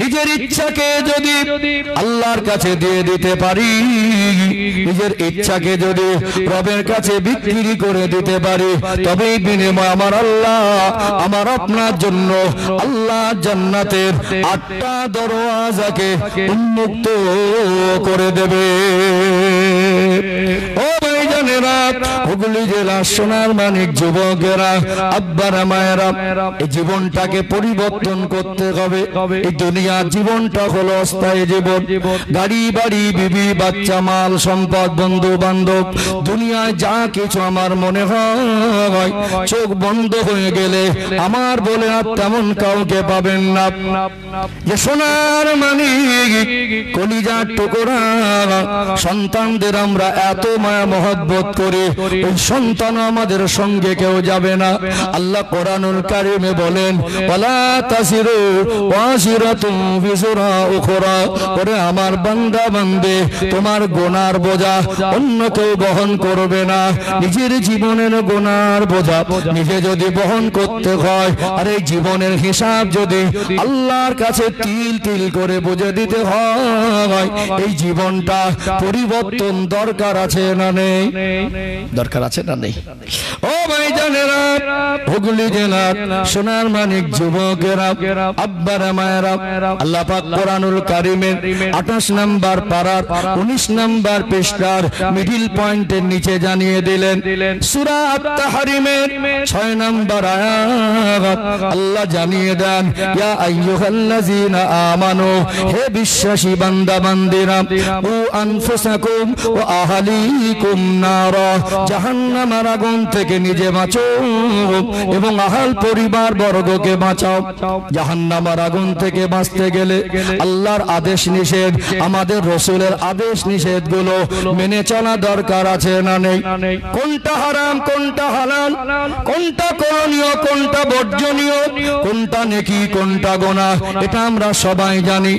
নিজের ইচ্ছাকে যদি আল্লাহর কাছে দিয়ে দিতে পারি, নিজের ইচ্ছাকে যদি রবের কাছে বিক্রি করে দিতে পারি, তবেই বিনিময় আমার আল্লাহ আমার আপনার জন্য আল্লাহ জান্নাতের 8টা দরওয়াজাকে উন্মুক্ত করে দেবে। ও ভাইজানেরা, হুগলি জেলা সোনার মানিক যুবকেরা, আব্বারা মায়েরা, এই জীবনটাকে পরিবর্তন করতে হবে। এই দুনিয়ার জীবনটা হলো অস্থায়ী জীবন। গাড়ি বাড়ি বিবি বাচ্চা মাল সম্পদ বন্ধু বান্ধব দুনিয়ায় যা কিছু আমার মনে হয়, চোখ বন্ধ হয়ে গেলে আমার বলে আর তেমন কাউকে পাবেন না। যে সোনার মানিক কলিজার টুকরা সন্তানদের আমরা এত মায়া মহব্বত করি, ওই সন্তান আমাদের সঙ্গে কেউ যাবে না। আল্লাহ কোরআনুল কারিমে বলেন, ওয়ালা তাসিরু ওয়াসিরাতুন বিসরা উখরা, ওরে আমার বান্দা বান্দে, তোমার গুনার বোঝা অন্য কেউ বহন করবে না। নিজের জীবনের গুনার বোঝা নিজে যদি বহন করতে হয়, আর এই জীবনের হিসাব যদি আল্লাহর কাছে তিল তিল করে বুঝে দিতে হয়, এই জীবনটা পরিবর্তন দরকার আছে না নেই? দরকার আছে না নেই? ও ভাইজানেরা, হুগলি জেলার সোনার মানিক যুবকেরা, আব্বারা মায়েরা, আল্লাহ পাক কোরআনুল কারিমের 28 নম্বর পারার 19 নম্বর পৃষ্ঠার মিডল পয়েন্টের নিচে জানিয়ে দিলেন, সূরা আত-তাহরিমের 6 নম্বর আয়াত আল্লাহ জানিয়ে দেন, ইয়া আইয়ুহাল্লাযীনা আমানু, হে বিশ্বাসী বান্দা বান্দিরা, ও আনফুসাকুম ওয়া আহলিকুম নারা, জাহান্নামের আগুন থেকে নিজে বাঁচো এবং আহল পরিবার বর্গকে বাঁচাও। জাহান্নামের আগুন থেকে বাঁচতে গেলে আল্লাহর আদেশ নিষেধ, আমাদের রাসূলের আদেশ নিষেধ গুলো মেনে চলা দরকার আছে না নেই? কোনটা হারাম কোনটা হালাল, কোনটা করণীয় কোনটা বর্জনীয়, কোনটা নেকি কোনটা গুনাহ, এটা আমরা সবাই জানি।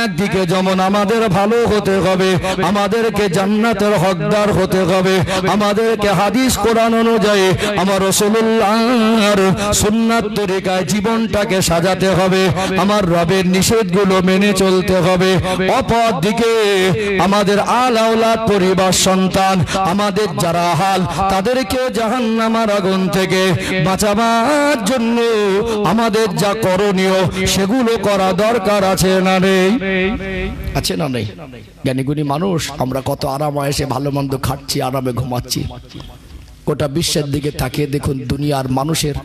একদিকে যেমন আমাদের ভালো হতে হবে, আমাদেরকে জান্নাতের হকদার হতে হবে, আমাদেরকে হাদিস কোরআন অনুযায়ী আমার রাসূলুল্লাহর সুন্নাত তরিকায় জীবনটাকে সাজাতে হবে, আমার রবের নিষেধগুলো মেনে চলতে হবে। অপরদিকে আমাদের আল আওলাদ পরিবার সন্তান, আমাদের যারা হাল, তাদেরকে জাহান্নামের আগুন থেকে বাঁচাবার জন্য আমাদের যা করণীয় সেগুলো করা দরকার আছে না নেই? আছে না নেই? জ্ঞানীগুণী মানুষ আমরা কত আরাম এসে ভালো মন্দ খাচ্ছি, আরামে ঘুমাচ্ছি। গোটা বিশ্বের দিকে তাকিয়ে দেখুন, দুনিয়ার মানুষের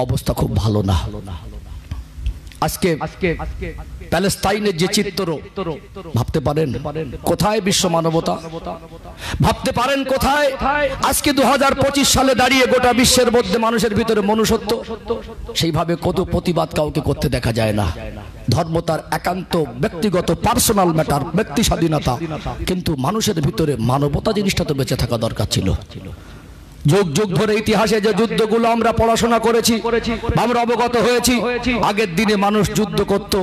অবস্থা খুব ভালো না। আজকে প্যালেস্তাইনের যে চিত্র, ভাবতে পারেন কোথায় বিশ্ব মানবতা? ভাবতে পারেন কোথায় আজকে 2025 সালে দাঁড়িয়ে গোটা বিশ্বের মধ্যে মানুষের ভিতরে মনুষ্যত্ব? সেইভাবে কত প্রতিবাদ কাউকে করতে দেখা যায় না। ধর্ম তার একান্ত ব্যক্তিগত পার্সোনাল ম্যাটার, ব্যক্তি স্বাধীনতা, কিন্তু মানুষের ভিতরে মানবতা জিনিসটা তো বেঁচে থাকা দরকার ছিল। যুগ যুগ ধরে ইতিহাসে যে যুদ্ধগুলো আমরা পড়াশোনা করেছি, আমরা অবগত হয়েছি, আগের দিনে মানুষ যুদ্ধ করত,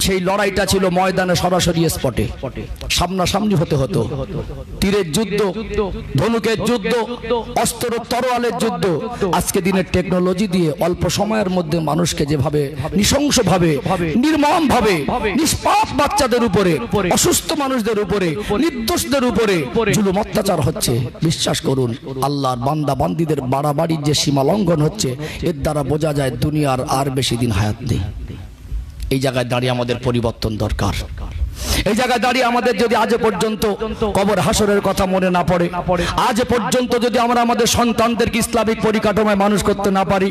সেই লড়াইটা ছিল ময়দানে, সরাসরি স্পটে সামনাসামনি হতে হতো। তীরের যুদ্ধ, ধনুকের যুদ্ধ, অস্ত্র তরোয়ালের যুদ্ধ। আজকে দিনের টেকনোলজি দিয়ে অল্প সময়ের মধ্যে মানুষকে যেভাবে নৃশংসভাবে, নির্মমভাবে, নিষ্পাপ বাচ্চাদের উপরে, অসুস্থ মানুষদের উপরে, নির্দোষদের উপরে জুলুম অত্যাচার হচ্ছে, বিশ্বাস করুন আল্লাহর বান্দা বান্দীদের বাড়াবাড়ির যে সীমা লঙ্ঘন হচ্ছে, এর দ্বারা বোঝা যায় দুনিয়ার আর বেশি দিন হায়াত নেই। এই জায়গায় দাঁড়িয়ে আমাদের পরিবর্তন দরকার। এই জায়গায় দাঁড়িয়ে আমাদের যদি আজ পর্যন্ত কবর হাসরের কথা মনে না পড়ে, আজ পর্যন্ত যদি আমরা আমাদের সন্তানদেরকে ইসলামিক পরিকাঠামোয় মানুষ করতে না পারি,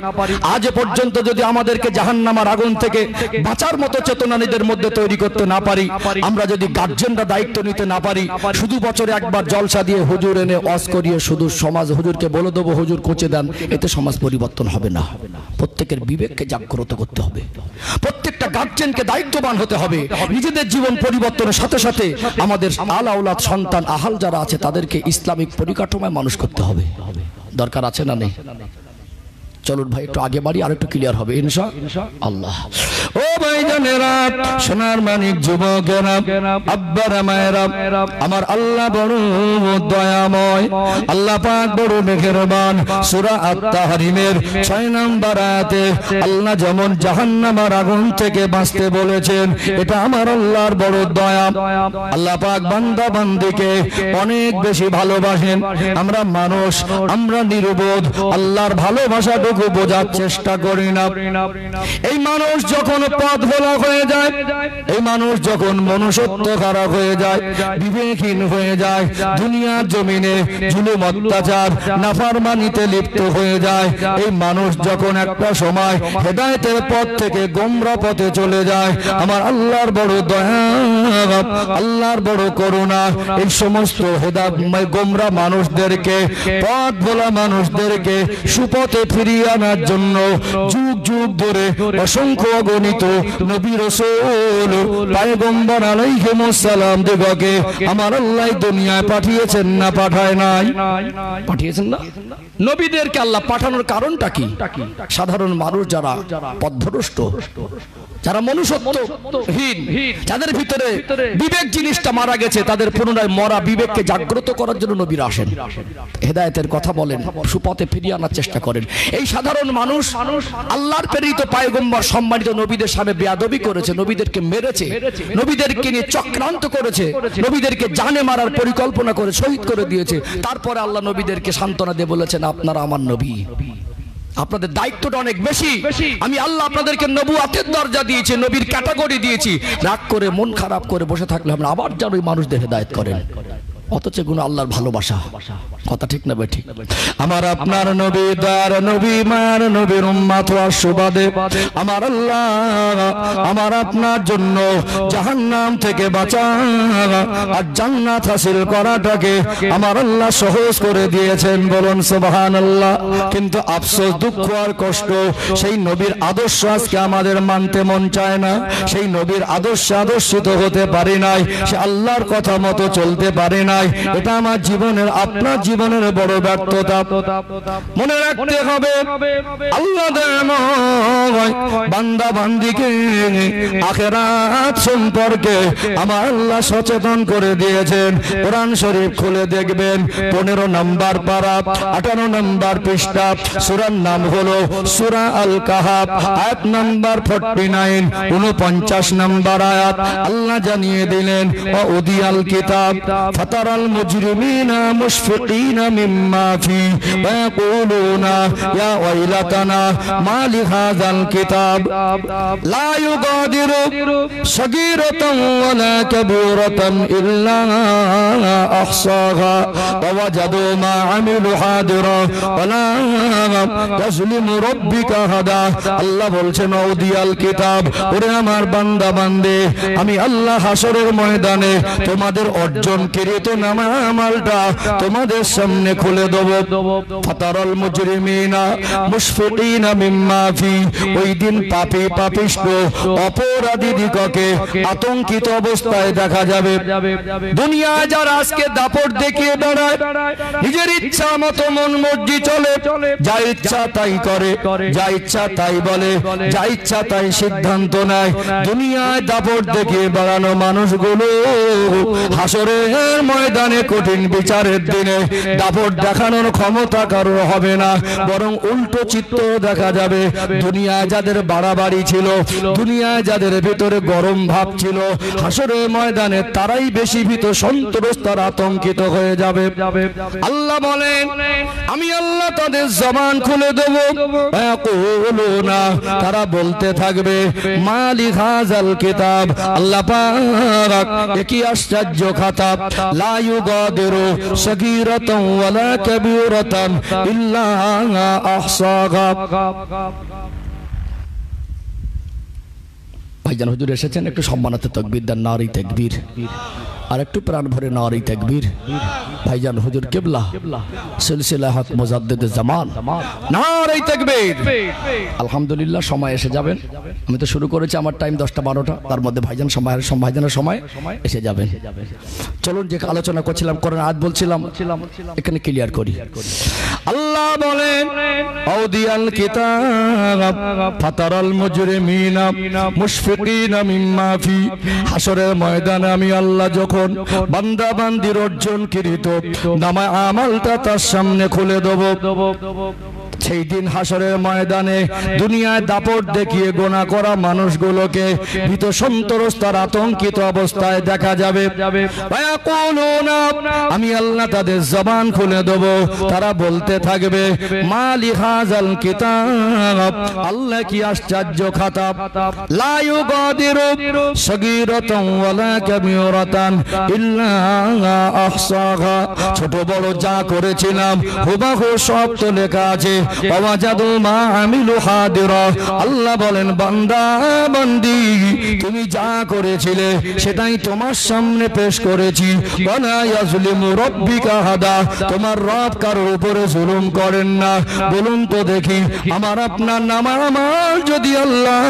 আজ পর্যন্ত যদি আমাদেরকে জাহান্নামের আগুন থেকে বাঁচার মতো চেতনা নিজেদের মধ্যে তৈরি করতে না পারি, আমরা যদি গার্জেনরা দায়িত্ব নিতে না পারি, শুধু বছরে একবার জলসা দিয়ে হুজুর এনে ওয়াজ করিয়ে শুধু সমাজ হুজুরকে বলে দেবো হুজুর কোচে দেন, এতে সমাজ পরিবর্তন হবে না। প্রত্যেকের বিবেককে জাগ্রত করতে হবে, প্রত্যেকটা গার্জেনকে দায়িত্ববান হতে হবে। নিজেদের জীবন পরিবর্তনের সাথে সাথে আমাদের আল আওলাদ সন্তান আহাল যারা আছে তাদেরকে ইসলামিক পরিকাঠামোয় মানুষ করতে হবে। দরকার আছে না নেই? চলুন ভাই একটু আগে বাড়ি, আর একটু ক্লিয়ার হবে ইনশাআল্লাহ। ও ভাই ভাইজানেরা, সোনার মানিক যুবকেরা, আব্বারা মায়েরা, আমার আল্লাহ বড় দয়াময়, আল্লাহ পাক বড় মেহেরবান। সূরা আত-তাহরিমের 6 নম্বর আয়াতে আল্লাহ যেমন জাহান্নামের আগুন থেকে বাঁচতে বলেছেন, এটা আমার আল্লাহর বড় দয়া। আল্লাহ পাক বান্দা বান্দিকে অনেক বেশি ভালোবাসেন। আমরা মানুষ, আমরা নির্বোধ, আল্লাহর ভালোবাসাটুকু বোঝার চেষ্টা করি না। এই মানুষ যখন পথ ভোলা হয়ে যায়, এই মানুষ যখন মনুষ্যত্ব খারাপ হয়ে যায়, বিবেকহীন হয়ে যায়, দুনিয়ার জমিনে জুলুম অত্যাচার নাফরমানিতে লিপ্ত হয়ে যায়, এই মানুষ যখন একটা সময় হেদায়েতের পথ থেকে গোমরা পথে চলে যায়, আমার আল্লাহর বড় দয়া, আল্লাহর বড় করুণা, এই সমস্ত হেদায়েত গোমরা মানুষদেরকে, পথ ভোলা মানুষদেরকে সুপথে ফিরিয়ে আনার জন্য যুগ যুগ ধরে অসংখ্য অগণিত নবী রাসূল পয়গম্বর আলাইহিমুস সালাম দিগকে আমার আল্লাহ দুনিয়ায় পাঠিয়েছেন না পাঠায় নাই? পাঠিয়েছেন না? নবীদেরকে আল্লাহ পাঠানোর কারণটা কি? সাধারণ মানুষ যারা পথভ্রষ্ট, যারা মনুষ্যত্বহীন, যাদের ভিতরে বিবেক জিনিসটা মারা গেছে, তাদের পুনরায় মরা বিবেককে জাগ্রত করার জন্য নবীরা আসেন, হেদায়েতের কথা বলেন, সুপথে ফিরিয়ে আনার চেষ্টা করেন। এই সাধারণ মানুষ আল্লাহর প্রেরিত পয়গম্বর সম্মানিত নবীদের সামনে বেয়াদবি করেছে, নবীদেরকে মেরেছে, নবীদেরকে নিয়ে চক্রান্ত করেছে, নবীদেরকে জানে মারার পরিকল্পনা করে শহীদ করে দিয়েছে। তারপরে আল্লাহ নবীদেরকে সান্ত্বনা দিয়ে বলেছেন, আপনারা আমার নবী, আপনাদের দায়িত্বটা অনেক বেশি। আমি আল্লাহ আপনাদেরকে নবুয়াতের দরজা দিয়েছি, নবীর ক্যাটাগরি দিয়েছি। রাগ করে মন খারাপ করে বসে থাকলে আমরা আবার যেন ওই মানুষদের হেদায়েত করেন, অথচ গুণ আল্লাহর ভালোবাসা। কথা ঠিক না? ঠিক। আমার আপনার নবী, দয়ার নবী, মায়ের নবীর উম্মত হওয়ার সুবাদে আমার আল্লাহ আমার আপনার জন্য জাহান্নাম থেকে বাঁচা আর জান্নাত হাসিল করাটাকে আমার আল্লাহ সহজ করে দিয়েছেন। বলুন সুবহানাল্লাহ। কিন্তু আফসোস, দুঃখ আর কষ্ট, সেই নবীর আদর্শ আজকে আমাদের মানতে মন চায় না। সেই নবীর আদর্শে আদর্শিত হতে পারি নাই, সে আল্লাহর কথা মতো চলতে পারি নাই। এটা আমার জীবনের, আপনার জীবনের বড় ব্যর্থতা। মনে রাখতে হবে, আল্লাহ বান্দা বান্দিকে আখিরাত সম্পর্কে আমার আল্লাহ সচেতন করে দিয়েছেন। কোরআন শরীফ খুলে দেখবেন, 15 নম্বর পারা, 18 নম্বর পৃষ্ঠা। সূরার নাম হলো সূরা আল কাহাফ, আয়াত নম্বর 49, 49 নম্বর আয়াত। আল্লাহ জানিয়ে দিলেন, ওয়া উদিয়াল কিতাব ফাতারাল মুজরিমিনা মুশফিকিনা মিম্মা ফি ওয়া ইয়াকুলুনা ইয়া ওয়াইলাতানা মা লিহাযাল কিতাব লা ইউগাদিরু সগীরাতান ওয়ালা কাবীরাতান ইল্লা আহসাহা ওয়া ওয়াজাদু মা আমিলু হাদিরা ওয়ালা ইয়াজলিমু রাব্বিকা হাদা। আল্লাহ বলছেন, উদিয়াল কিতাব, ওরে আমার বান্দা বান্দে, আমি আল্লাহ হাসরের ময়দানে তোমাদের অর্জনকৃত আমলটা তোমাদের সামনে খুলে দেব। ফাতারাল মুজরিমিনা মুশফিকিনা মিম্মা ফি, ওই দিন পাপী পাপিষ্ঠ অপরাধীদিগকে আতঙ্কিত অবস্থায় দেখা যাবে। দুনিয়ায় যারা আজকে দাপট দেখিয়ে বেড়ায়, নিজের ইচ্ছা মতো মন মর্জি চলে, যা ইচ্ছা তাই করে, যা ইচ্ছা তাই বলে, যা ইচ্ছা তাই সিদ্ধান্ত নেয়, দুনিয়ায় দাপট দেখিয়ে বেড়ানো মানুষগুলো হাসরের ময়দানে কঠিন বিচারের দিনে দাপট দেখানোর ক্ষমতা কারো হবে না, বরং উল্টো চিত্র দেখা যাবে। দুনিয়ায় যাদের বাড়াবাড়ি ছিল, দুনিয়ায় যাদের ভিতরে গরম ভাব ছিল, হাসরের ময়দানে তারাই বেশি ভীত, সন্ত্রস্ত আর আতঙ্কিত হয়ে যাবে। আল্লাহ বলেন, আমি আল্লাহ তাদের জবান খুলে দেব, ইয়াকুলুনা, তারা বলতে থাকবে, মালি হাযাল কিতাব, আল্লাহ পাক কি আশ্চর্য খাতাব, লা ইউগাদিরু সগীরাতান ওয়ালা কাবীরাতান ইল্লা আহসাহা। ভাইজান হুজুর এসেছেন, একটু সম্মানিত তাকবীর দেন, নারী তাকবীর, আর একটু প্রাণ ভরে নারী তাকবীর। ভাইজান হুজুর কিবলা সিলসিলা হক মুজাদ্দিদে জামান, নারী তাকবীর। আলহামদুলিল্লাহ, সময় এসে যাবেন। আমি তো শুরু করেছি, আমার টাইম 10টা 12টা, তার মধ্যে ভাইজান ভাইজানের সময় এসে যাবেন। চলুন, যে আলোচনা করছিলাম, কোরআন আয়াত বলছিলাম, এখানে ক্লিয়ার করি। আল্লাহ বলেন আউদিয়াল কিতাব ফাতারাল মুজরিমিনা মুশফিকিনা মিম্মা ফি হাসরের ময়দানে আমি আল্লাহ যখন বান্দা বান্দির অর্জনকৃত নামা আমলটা তার সামনে খুলে দেব সেই দিন হাসরের ময়দানে দুনিয়ায় দাপট দেখিয়ে গোনা করা মানুষগুলোকে ভীত সন্ত্রস্ত আতঙ্কিত অবস্থায় দেখা যাবে আমি আল্লাহ তাদের জবান খুলে দেব তারা বলতে থাকবে মালি হাযাল কিতাব আল্লাহ কি আশ্চর্য খাতা লা ইউগাদিরু সগীরাতান ওয়ালা কাবীরাতান ইল্লা আহসাহা ছোট বড় যা করেছিলাম হুবহু সব তো লেখা আছে ওয়াজাদু মা আমিলু হাদিরা আল্লাহ বলেন বান্দা বান্দি তুমি যা করেছিলে সেটাই তোমার সামনে পেশ করেছি ওয়ালা ইয়াজলিমু রাব্বিকা হাদা তোমার রব কারোর উপরে জুলুম করেন না বলুন তো দেখি আমার আপনার নামাজ যদি আল্লাহ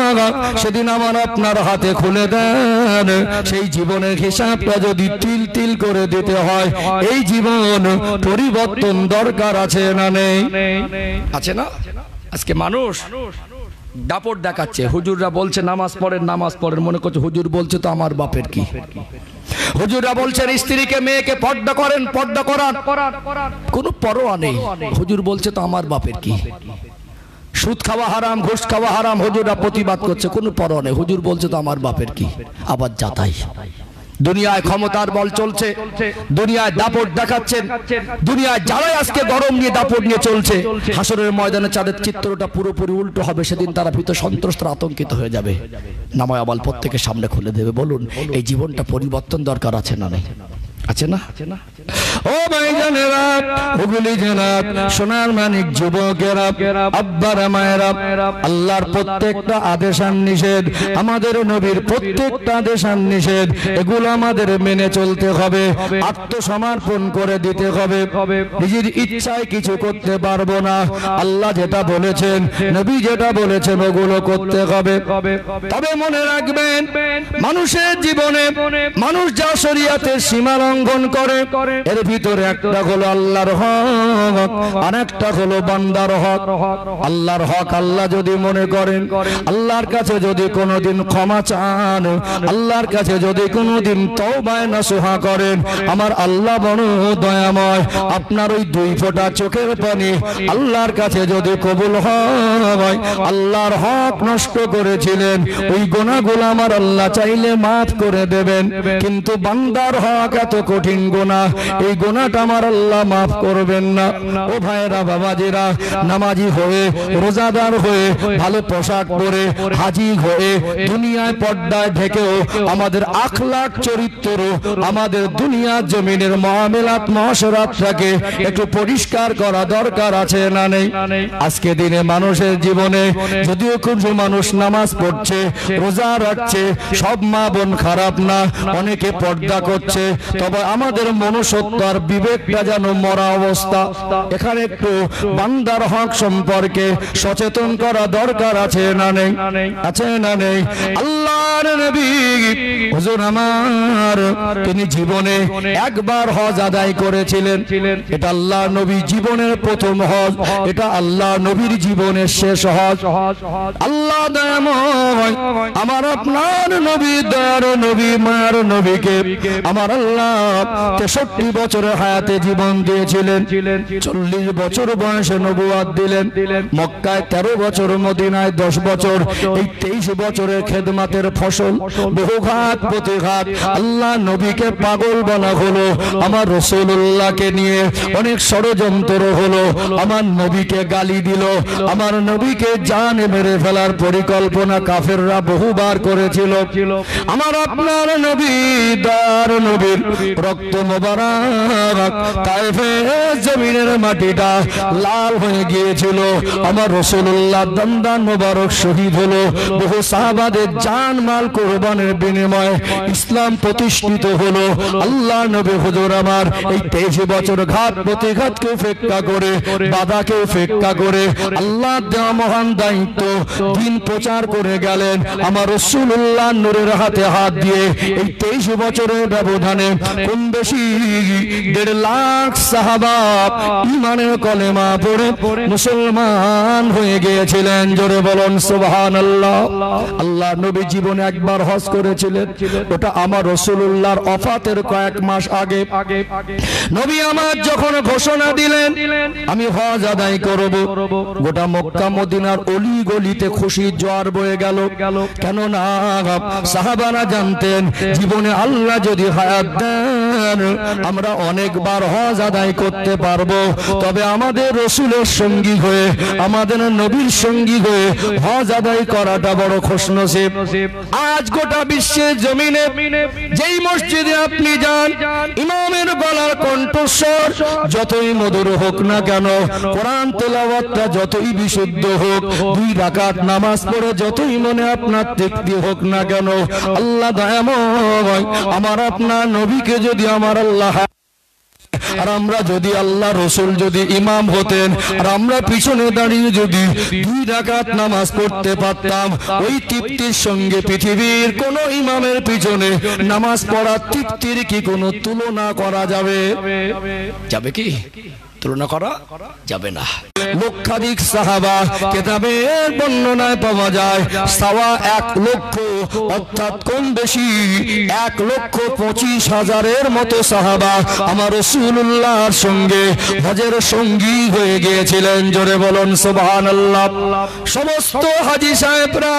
সেদিন আমার আপনার হাতে খুলে দেন সেই জীবনের হিসাবটা যদি তিল তিল করে দিতে হয় এই জীবন পরিবর্তন দরকার আছে না নেই আছে না আজকে মানুষ দাপট দেখাচ্ছে হুজুররা বলছে নামাজ পড়েন মনে করছে হুজুর বলছে তো আমার বাপের কি হুজুররা বলছেন স্ত্রীকে মেয়েকে পর্দা করান কোনো পরোয়া নেই হুজুর বলছে তো আমার বাপের কি সুদ খাওয়া হারাম ঘুষ খাওয়া হারাম হুজুররা প্রতিবাদ করছে কোনো পরোয়া নেই হুজুর বলছে তো আমার বাপের কি আবার যাতাই দুনিয়ায় ক্ষমতার বল চলছে দুনিয়ায় দাপট দেখাচ্ছেন দুনিয়ায় যারাই আজকে গরম নিয়ে দাপট নিয়ে চলছে হাসরের ময়দানে চাঁদের চিত্রটা পুরোপুরি উল্টো হবে সেদিন তারা ভীত সন্ত্রস্ত আতঙ্কিত হয়ে যাবে নামায় আবাল প্রত্যেকের সামনে খুলে দেবে বলুন এই জীবনটা পরিবর্তন দরকার আছে না নেই আছে না ও ভাইজানেরা ওগুলি জেনাত সোনার মানিক যুবকেরা আব্বারা মায়েরা আল্লাহর প্রত্যেকটা আদেশ আর নিষেধ আমাদের নবীর প্রত্যেকটা আদেশ আর নিষেধ এগুলো আমাদের মেনে চলতে হবে আত্মসমর্পণ করে দিতে হবে নিজের ইচ্ছায় কিছু করতে পারবো না আল্লাহ যেটা বলেছেন নবী যেটা বলেছেন ওগুলো করতে হবে তবে মনে রাখবেন মানুষের জীবনে মানুষ যা শরীয়তের সীমা লঙ্ঘন করে এর ভিতরে একটা হলো আল্লাহর হক আর একটা হলো বান্দার হক আল্লাহর হক আল্লাহ যদি মনে করেন আল্লাহর কাছে যদি কোনোদিন ক্ষমা চান আল্লাহর কাছে যদি কোনোদিন তওবায়ে নসুহা করেন আমার আল্লাহ বড় দয়াময় আপনার ওই দুই ফোঁটা চোখের পানি আল্লাহর কাছে যদি কবুল হয় আল্লাহর হক নষ্ট করেছিলেন ওই গুনাহগুলো আমার আল্লাহ চাইলে মাফ করে দেবেন কিন্তু বান্দার হক এত কঠিন গুনাহ এই গুনাহটা আমার আল্লাহ মাফ করবেন না ও ভাইরা বাবাজিরা নামাজি হয়ে রোজাদার হয়ে ভালো পোশাক পরে হাজী হয়ে দুনিয়ায় পর্দায় ঢেকেও আমাদের আখলাক চরিত্র আমাদের দুনিয়ার জমিনের মুআমালাত মুআশারাতটাকে একটু পরিষ্কার করা দরকার আছে না নেই আজকে দিনে মানুষের জীবনে যদিও খুব মানুষ নামাজ পড়ছে রোজা রাখছে সব মা বোন খারাপ না অনেকে পর্দা করছে তবে আমাদের মনুষ্যত্ব আর বিবেকটা যেন মরা অবস্থা এখানে একটু বান্দার হক সম্পর্কে সচেতন করা দরকার আছে না নেই আছে না নেই আল্লাহর নবী হুজুর আমার তিনি জীবনে একবার হজ আদায় করেছিলেন এটা আল্লাহর নবী জীবনের প্রথম হজ এটা আল্লাহর নবীর জীবনের শেষ হজ আল্লাহ দয়াময় আমার আপনার নবী দয়ার নবী মায়ের নবীকে আমার আল্লাহ 63 বছরের হায়াতে জীবন দিয়েছিলেন 40 বছর বয়সে নবুয়ত দিলেন মক্কায় 13 বছর মদিনায় 10 বছর এই 23 বছরের খেদমতের ফসল বহু ঘাত প্রতিঘাত আল্লাহ নবীকে পাগল বলা হলো আমার রাসূলুল্লাহকে নিয়ে অনেক ষড়যন্ত্র হলো আমার নবীকে গালি দিল আমার নবীকে জানে মেরে ফেলার পরিকল্পনা কাফেররা বহুবার করেছিল আমার আপনার নবী দার নবীর রক্ত মোবারক তায়েফের জমিনের মাটিটা লাল হয়ে গিয়েছিল আমার রাসূলুল্লাহ দন্দান মোবারক শহীদ হলো বহু সাহাবাদের জান মাল কুরবানের বিনিময়ে ইসলাম প্রতিষ্ঠিত হলো আল্লাহ নবী হুজুর আমার এই 23 বছর ঘাত প্রতিঘাতকে উপেক্ষা করে বাধাকে উপেক্ষা করে আল্লাহ দেওয়া মহান দায়িত্ব দিন প্রচার করে গেলেন আমার রাসূলুল্লাহ নূরের হাতে হাত দিয়ে এই 23 বছরের ব্যবধানে কম বেশি 1.5 লাখ সাহাবা ঈমানের কলেমা পড়ে মুসলমান হয়ে গিয়েছিলেন। জোরে বলুন সুবহানাল্লাহ। আল্লাহ নবী জীবনে একবার হজ করেছিলেন, ওটা আমার রাসূলুল্লাহর ওফাতের কয়েক মাস আগে। নবী আমার যখন ঘোষণা দিলেন আমি হজ আদায় করব, গোটা মক্কা মদিনার অলি গলিতে খুশির জোয়ার বয়ে গেল। কেন না সাহাবারা জানতেন জীবনে আল্লাহ যদি হায়াত দেন আমরা অনেকবার হজ আদায় করতে পারবো, তবে আমাদের রাসূলের সঙ্গী হয়ে আমাদের নবীর সঙ্গী হয়ে হজ আদায় করাটা বড় খুশনসিব। আজ গোটা বিশ্বের জমিনে যেই মসজিদে আপনি যান ইমামের গলার কণ্ঠস্বর যতই মধুর হোক না কেন, কোরআন তেলাওয়াতটা যতই বিশুদ্ধ হোক, 2 রাকাত নামাজ পড়ে যতই মনে আপনার তৃপ্তি হোক না কেন, আল্লাহ দয়াময় আমার আপনার নবীকে যদি আমার আল্লাহ আর আমরা যদি আল্লাহ রাসূল যদি ইমাম হতেন আর আমরা পিছনে দাঁড়িয়ে যদি 2 রাকাত নামাজ পড়তে পারতাম, ওই তৃপ্তির সঙ্গে পৃথিবীর কোন ইমামের পিছনে নামাজ পড়ার তৃপ্তির কি কোনো তুলনা করা যাবে? যাবে কি? তুলনা করা যাবে না। লক্ষাধিক সাহাবা কিতাবের বর্ণনায় পাওয়া যায় 1.25 লক্ষ, অর্থাৎ কম বেশি 1,25,000-এর মতো সাহাবা আমার রাসূলুল্লাহর সঙ্গে হজের সঙ্গী হয়ে গিয়েছিলেন। জোরে বলুন সুবহানাল্লাহ। সমস্ত হাজী সাহেবরা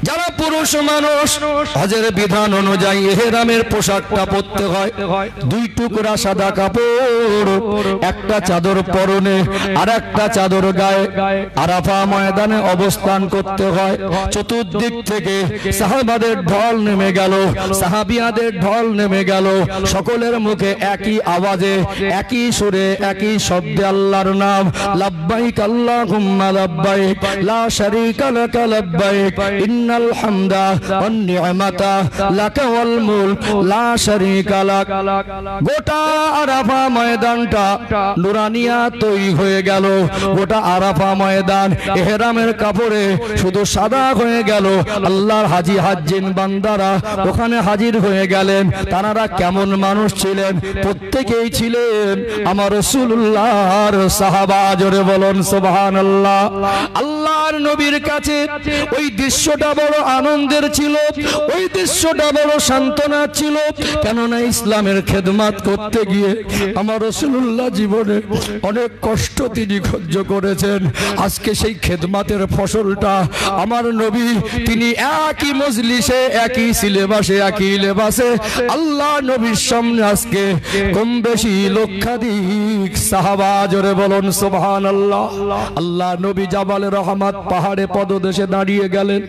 যারা পুরুষ মানুষ হজের বিধান অনুযায়ী ইহরামের পোশাকটা পরতে হয়, 2 টুকরা সাদা কাপড়, একটা চাদর পরনে আর একটা চাদর গায়ে আরাফা ময়দানে অবস্থান করতে হয়। চতুর্দিক থেকে সাহাবাদের ঢল নেমে গেল, সাহাবিয়াদের ঢল নেমে গেল, সকলের মুখে একই আওয়াজে একই সুরে একই শব্দে আল্লাহর নাম, লাব্বাইক আল্লাহুম্মা লাব্বাইক লা শারীকা লাকা লাব্বাইক ইন্নাল হামদা ওয়ান নি'মাতা লাকা ওয়াল মুলক লা শারীকা লাক। গোটা আরাফা ময়দানটা নুরানিয়া তৈরি হয়ে গেল, গোটা আরাফা ময়দান ইহরামের কাপড়ে শুধু সাদা হয়ে গেল। আল্লাহর হাজী হাজ্জিন বান্দারা ওখানে হাজির হয়ে গেলেন। তারা কেমন মানুষ ছিলেন? প্রত্যেকেই ছিলেন আমার রাসূলুল্লাহর সাহাবা। জোরে বলুন সুবহানাল্লাহ। আল্লাহর নবীর কাছে ওই দৃশ্যটা বড় আনন্দের ছিল, ওই দৃশ্যটা বড় সান্ত্বনা ছিল। কেননা ইসলামের খেদমত করতে গিয়ে আমার রাসূলুল্লাহ জীবনে অনেক কষ্ট তিনি সহ্য করেছেন। আজকে সেই খেদমতের ফসলটা আমার নবী তিনি একই মজলিসে একই সিলেবাসে একই লেবাসে আল্লাহ নবীর সামনে আজকে কম বেশি লক্ষাধিক সাহাবা। জোরে বলুন সুবহানাল্লাহ। আল্লাহ নবী জাবালে রহমত পাহাড়ে পদদেশে দাঁড়িয়ে গেলেন।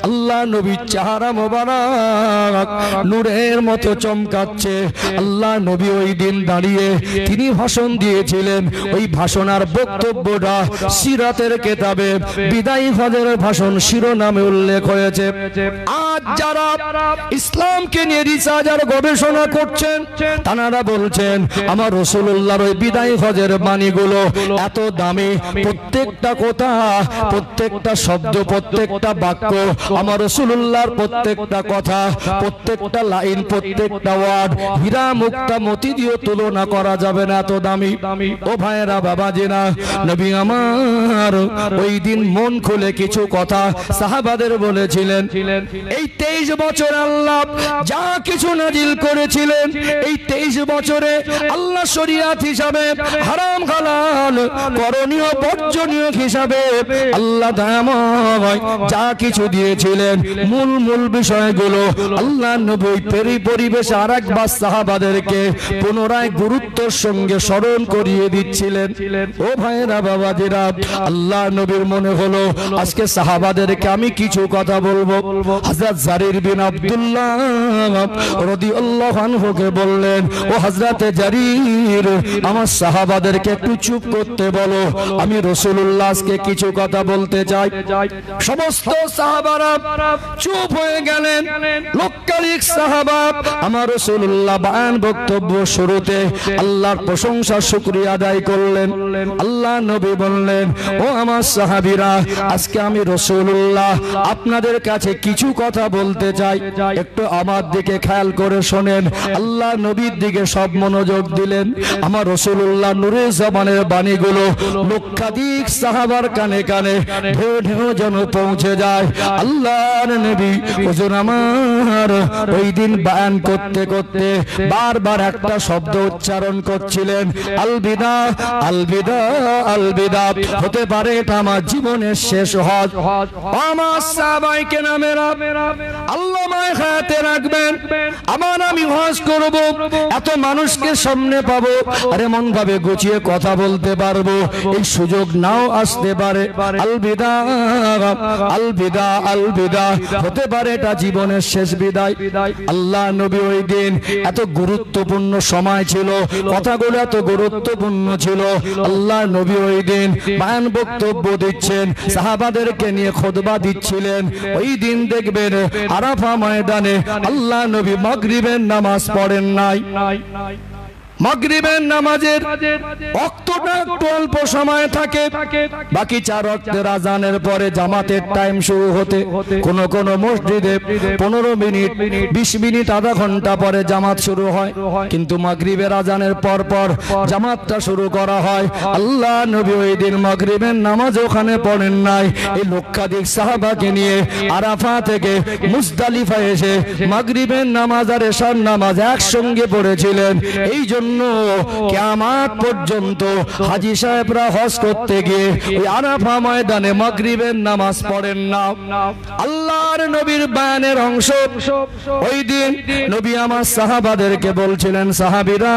আল্লাহ নবীর চেহারা মোবারক নূরের মতো চমকাচ্ছে। আল্লাহ নবী ওই দিন দাঁড়িয়ে তিনি ভাষণ দিয়েছিলেন। ওই ভাষণ আর বক্তব্যটা সিরাতের কিতাবে বিদায়ী হজের ভাষণ শিরোনামে উল্লেখ হয়েছে। আজ যারা ইসলামকে নিয়ে রিসার্চ আর গবেষণা করছেন তারা বলছেন আমার রাসূলুল্লাহর ওই বিদায়ী হজের বাণীগুলো এত দামি, প্রত্যেকটা কথা প্রত্যেকটা শব্দ প্রত্যেকটা বাক্য আমার রাসূলুল্লাহর প্রত্যেকটা কথা প্রত্যেকটা লাইন প্রত্যেকটা ওয়ার্ড হীরা মুক্তা মতি দিয়ে তুলনা করা যাবে না, এত দামি। ও ভাইরা বাবাজিরা, নবী আমার ওই দিন মন খুলে কিছু কথা সাহাবাদের বলেছিলেন। এই 23 বছর আল্লাহ যা কিছু নাজিল করেছিলেন, এই 23 বছরে আল্লাহ শরীয়ত হিসাবে হারাম হালাল করণীয় বর্জনীয় হিসাবে আল্লাহ দয়াময় যা কিছু দিয়েছিলেন মূল মূল বিষয়গুলো আল্লাহ নবী পরিবেশে আরেকবার সাহাবাদেরকে পুনরায় গুরুত্বের সঙ্গে স্মরণ করিয়ে দিচ্ছিলেন। ও ভাইরা বাবাজিরা, আল্লাহ নবীর মনে হলো আজকে সাহাবাদেরকে আমি কিছু কথা বলবো। হযরত জারির বিন আব্দুল্লাহ রাদিয়াল্লাহু আনহুকে বললেন, ও হযরতে জারির আমার সাহাবাদেরকে একটু চুপ করতে বলো, আমি রাসূলুল্লাহ আজকে কিছু কথা বলতে চাই। সমস্ত সাহাবারা চুপ হয়ে গেলেন। লক্ষ লক্ষাধিক সাহাবা আমার রাসূলুল্লাহ বয়ান বক্তব্য শুরুতে আল্লাহর প্রশংসা শুকরিয়া আদায় করলেন। আল্লাহ নবী বললেন, ও আমার সাহাবীরা, আজকে আমি রাসূলুল্লাহ আপনাদের কাছে কিছু কথা বলতে চাই, একটু আমার দিকে খেয়াল করে শোনেন। আল্লাহ নবীর দিকে সব মনোযোগ দিলেন। আমার রাসূলুল্লাহ নূরে জবানের বাণীগুলো লক্ষাধিক সাহাবার কানে কানে ঢেউ ঢেউ যেন পৌঁছে যায়। আল্লাহর নবী হুজুর আমার ওই দিন বয়ান করতে করতে বারবার একটা শব্দ উচ্চারণ করছিলেন, আলবিদা আলবিদা আলবিদা। হতে পারে এটা আমার জীবনের শেষ হজ। আমার সাহাবায়ে কেরামেরা আল্লাহ মায় হায়াতে রাখবেন, আবার আমি হজ করব, এত মানুষকে সামনে পাবো আর এমন ভাবে গুছিয়ে কথা বলতে পারবো, এই সুযোগ নাও আসতে পারে। আলবিদা আলবিদা আলবিদা। হতে পারে এটা জীবনের শেষ বিদায়। আল্লাহ নবী ওই দিন এত গুরুত্বপূর্ণ সময় ছিল, কথাগুলো এত গুরুত্বপূর্ণ ছিল। আল্লাহ নবী ওই দিন বয়ান বক্তব্য দিচ্ছেন, সাহাবাদেরকে নিয়ে খুতবা দিচ্ছিলেন। ওই দিন দেখবেন আরাফা ময়দানে আল্লাহ নবী মাগরিবের নামাজ পড়েন নাই। মাগরিবের নামাজের ওয়াক্তটা একটু অল্প সময় থাকে, বাকি 4 ওয়াক্তের আজানের পরে জামাতের টাইম শুরু হতে কোন কোন মসজিদে 15 মিনিট 20 মিনিট আধা ঘন্টা পরে জামাত শুরু হয়, কিন্তু মাগরিবের আজানের পর পর জামাতটা শুরু করা হয়। আল্লাহ নবী ওই দিন মাগরিবের নামাজ ওখানে পড়েন নাই। এই লক্ষাধিক সাহাবাকে নিয়ে আরাফা থেকে মুজদালিফা এসে মাগরিবের নামাজ আর এশার নামাজ একসঙ্গে পড়েছিলেন। এই জন্য কিয়ামত পর্যন্ত হাজী সাহেবরা হজ করতে গিয়ে ওই আরাফা ময়দানে মাগরিবের নামাজ পড়েন না। আল্লাহর নবীর বয়ানের অংশ ওই দিন নবী আমার সাহাবাদেরকে বলছিলেন, সাহাবীরা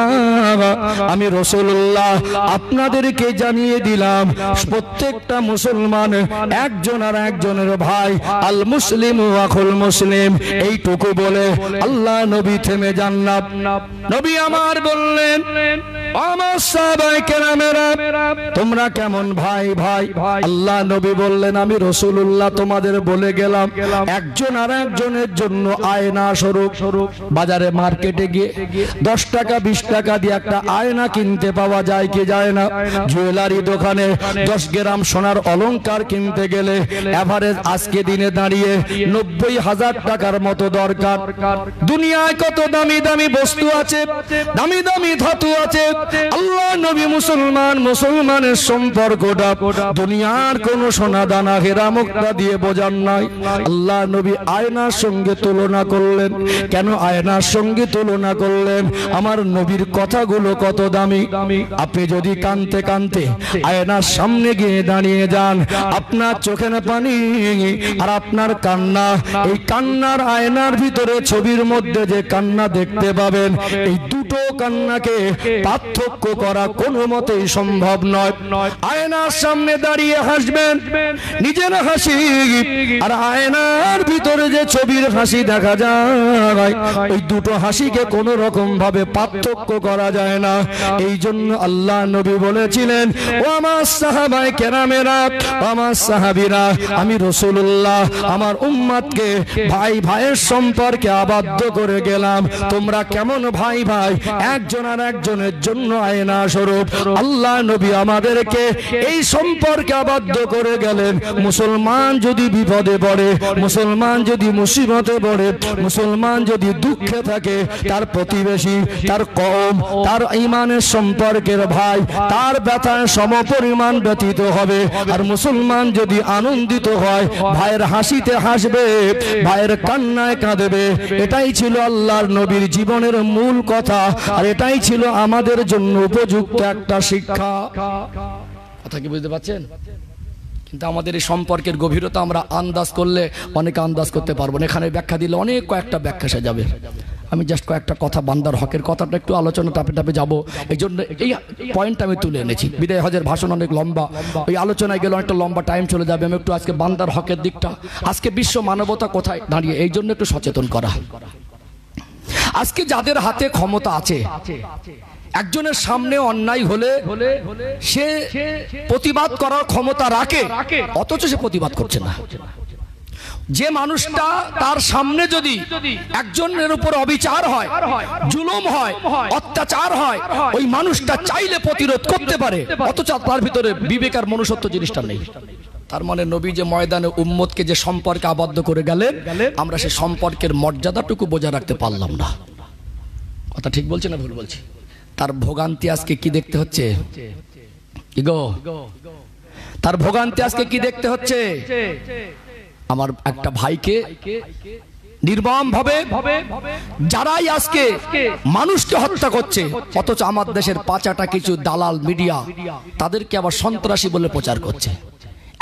আমি রাসূলুল্লাহ আপনাদেরকে জানিয়ে দিলাম প্রত্যেকটা মুসলমান একজন আর একজনের ভাই, আল মুসলিম আখুল মুসলিম। এইটুকু বলে আল্লাহ নবী থেমে যান না। নবী আমার বললেন, আমার সাহাবায়ে কেরামেরা তোমরা কেমন ভাই ভাই? আল্লাহ নবী বললেন, আমি রাসূলুল্লাহ তোমাদের বলে গেলাম একজন আর একজনের জন্য আয়না স্বরূপ। বাজারে মার্কেটে গিয়ে 10 টাকা 20 টাকা দিয়ে একটা আয়না কিনতে পাওয়া যায় কি যায় না? জুয়েলারি দোকানে 10 গ্রাম সোনার অলংকার কিনতে গেলে এভারেজ আজকে দিনে দাঁড়িয়ে 90,000 টাকার মতো দরকার। দুনিয়ায় কত দামি দামি বস্তু আছে, দামি দামি ধাতু আছে। আল্লাহ নবী মুসলমানের সম্পর্কটা দুনিয়ার কোন সোনা দানা হীরা মুক্তা দিয়ে বোঝান নাই। আল্লাহ নবী আয়নার সঙ্গে তুলনা করলেন। কেন আয়নার সঙ্গে তুলনা করলেন? আমার নবীর কথাগুলো কত দামি। আপনি যদি কানতে কানতে আয়নার সামনে গিয়ে দাঁড়িয়ে যান, আপনার চোখে না পানি আর আপনার কান্না, এই কান্নার আয়নার ভিতরে ছবির মধ্যে যে কান্না দেখতে পাবেন, এই দুটো কান্নাকে পার্থক্য করা কোনো মতেই সম্ভব নয়। আয়নার সামনে দাঁড়িয়ে হাসবেন, নিজের হাসি আর আয়নার ভিতরে যে ছবির হাসি দেখা যায়, এই দুটো হাসিকে কোনো রকম ভাবে পার্থক্য করা যায় না। এই জন্য আল্লাহ নবী বলেছিলেন, ও আমার সাহাবায়ে কেরামেরা, আমার সাহাবীরা, আমি রাসূলুল্লাহ আমার উম্মতকে ভাই ভাইয়ের সম্পর্কে আবদ্ধ করে গেলাম। তোমরা কেমন ভাই ভাই, একজন আর একজনের জন্য আয়না স্বরূপ। আল্লাহ নবী আমাদেরকে এই সম্পর্কে আবদ্ধ করে গেলেন। মুসলমান যদি বিপদে পড়ে, মুসলমান যদি মুসিবতে পড়ে, মুসলমান যদি দুঃখে থাকে, তার প্রতিবেশী, তার কওম, তার ঈমানের সম্পর্কের ভাই তার ব্যথায় সমপরিমাণ ব্যথিত হবে। আর মুসলমান যদি আনন্দিত হয়, ভাইয়ের হাসিতে হাসবে, ভাইয়ের কান্নায় কাঁদবে। এটাই ছিল আল্লাহর নবীর জীবনের মূল কথা, আর এটাই ছিল আমাদের জন্য উপযুক্ত একটা শিক্ষা। কথা কি বুঝতে পারছেন? কিন্তু আমাদের এই সম্পর্কের গভীরতা আমরা আন্দাজ করলে অনেক আন্দাজ করতে পারবো না। এখানে ব্যাখ্যা দিলে অনেক কয়েকটা ব্যাখ্যা সে যাবে। আমি জাস্ট কয়েকটা কথা, বান্দার হকের কথাটা একটু আলোচনা টাপে টাপে যাবো, এই জন্য এই পয়েন্টটা আমি তুলে এনেছি। বিদায় হজের ভাষণ অনেক লম্বা, ওই আলোচনায় গেলে অনেকটা লম্বা টাইম চলে যাবে। আমি একটু আজকে বান্দার হকের দিকটা, আজকে বিশ্ব মানবতা কোথায় দাঁড়িয়ে, এই জন্য একটু সচেতন করা। আজকে যাদের হাতে ক্ষমতা আছে, একজনের সামনে অন্যায় হলে সে প্রতিবাদ করার ক্ষমতা রাখে, অথচ সে প্রতিবাদ করছে না। যে মানুষটা তার সামনে যদি একজনের উপর অবিচার হয়, জুলুম হয়, অত্যাচার হয়, ওই মানুষটা চাইলে প্রতিরোধ করতে পারে, অথচ তার ভিতরে বিবেক আর মনুষ্যত্ব জিনিসটা নেই। তার মানে নবী যে ময়দানে উম্মতকে যে সম্পর্কে আবদ্ধ করে গেলেন, আমরা সেই সম্পর্কের মর্যাদাটুকু বজায় রাখতে পারলাম না। কথা ঠিক বলছি না ভুল বলছি? তার ভোগান্তি আজকে কি দেখতে হচ্ছে? কি গো, তার ভোগান্তি আজকে কি দেখতে হচ্ছে? আমার একটা ভাইকে নির্মম ভাবে যারাই আজকে মানুষকে হত্যা করছে, অথচ আমার দেশের পাঁচাটা কিছু দালাল মিডিয়া তাদেরকে আবার সন্ত্রাসী বলে প্রচার করছে।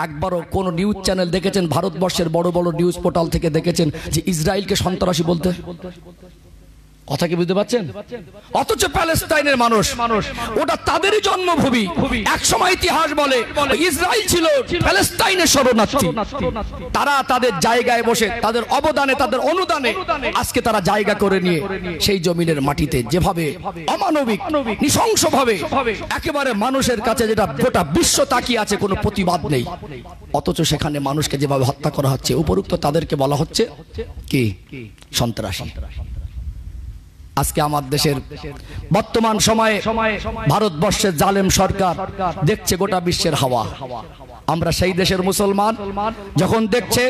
একবারও কোন নিউজ চ্যানেল দেখেছেন, ভারতবর্ষের বড় বড় নিউজ পোর্টাল থেকে দেখেছেন যে ইসরায়েলকে সন্ত্রাসী বলতে? কথা কি বুঝতে পারছেন? অথচ প্যালেস্টাইনের মানুষ, ওটা তাদেরই জন্মভূমি। এক সময় ইতিহাস বলে ইসরায়েল ছিল প্যালেস্টাইনের শরণার্থী। তারা তাদের জায়গায় বসে তাদের অবদানে, তাদের অনুদানে আজকে তারা জায়গা করে নিয়ে সেই জমিনের মাটিতে যেভাবে অমানবিক নৃশংসভাবে একেবারে মানুষের কাছে, যেটা গোটা বিশ্ব তাকিয়ে আছে, কোনো প্রতিবাদ নেই, অথচ সেখানে মানুষকে যেভাবে হত্যা করা হচ্ছে, উপরুক্ত তাদেরকে বলা হচ্ছে কি? সন্ত্রাসী। আজকে আমার দেশের বর্তমান সময়ে ভারতবর্ষের জালেম সরকার দেখছে গোটা বিশ্বের হাওয়া। আমরা সেই দেশের মুসলমান যখন দেখছে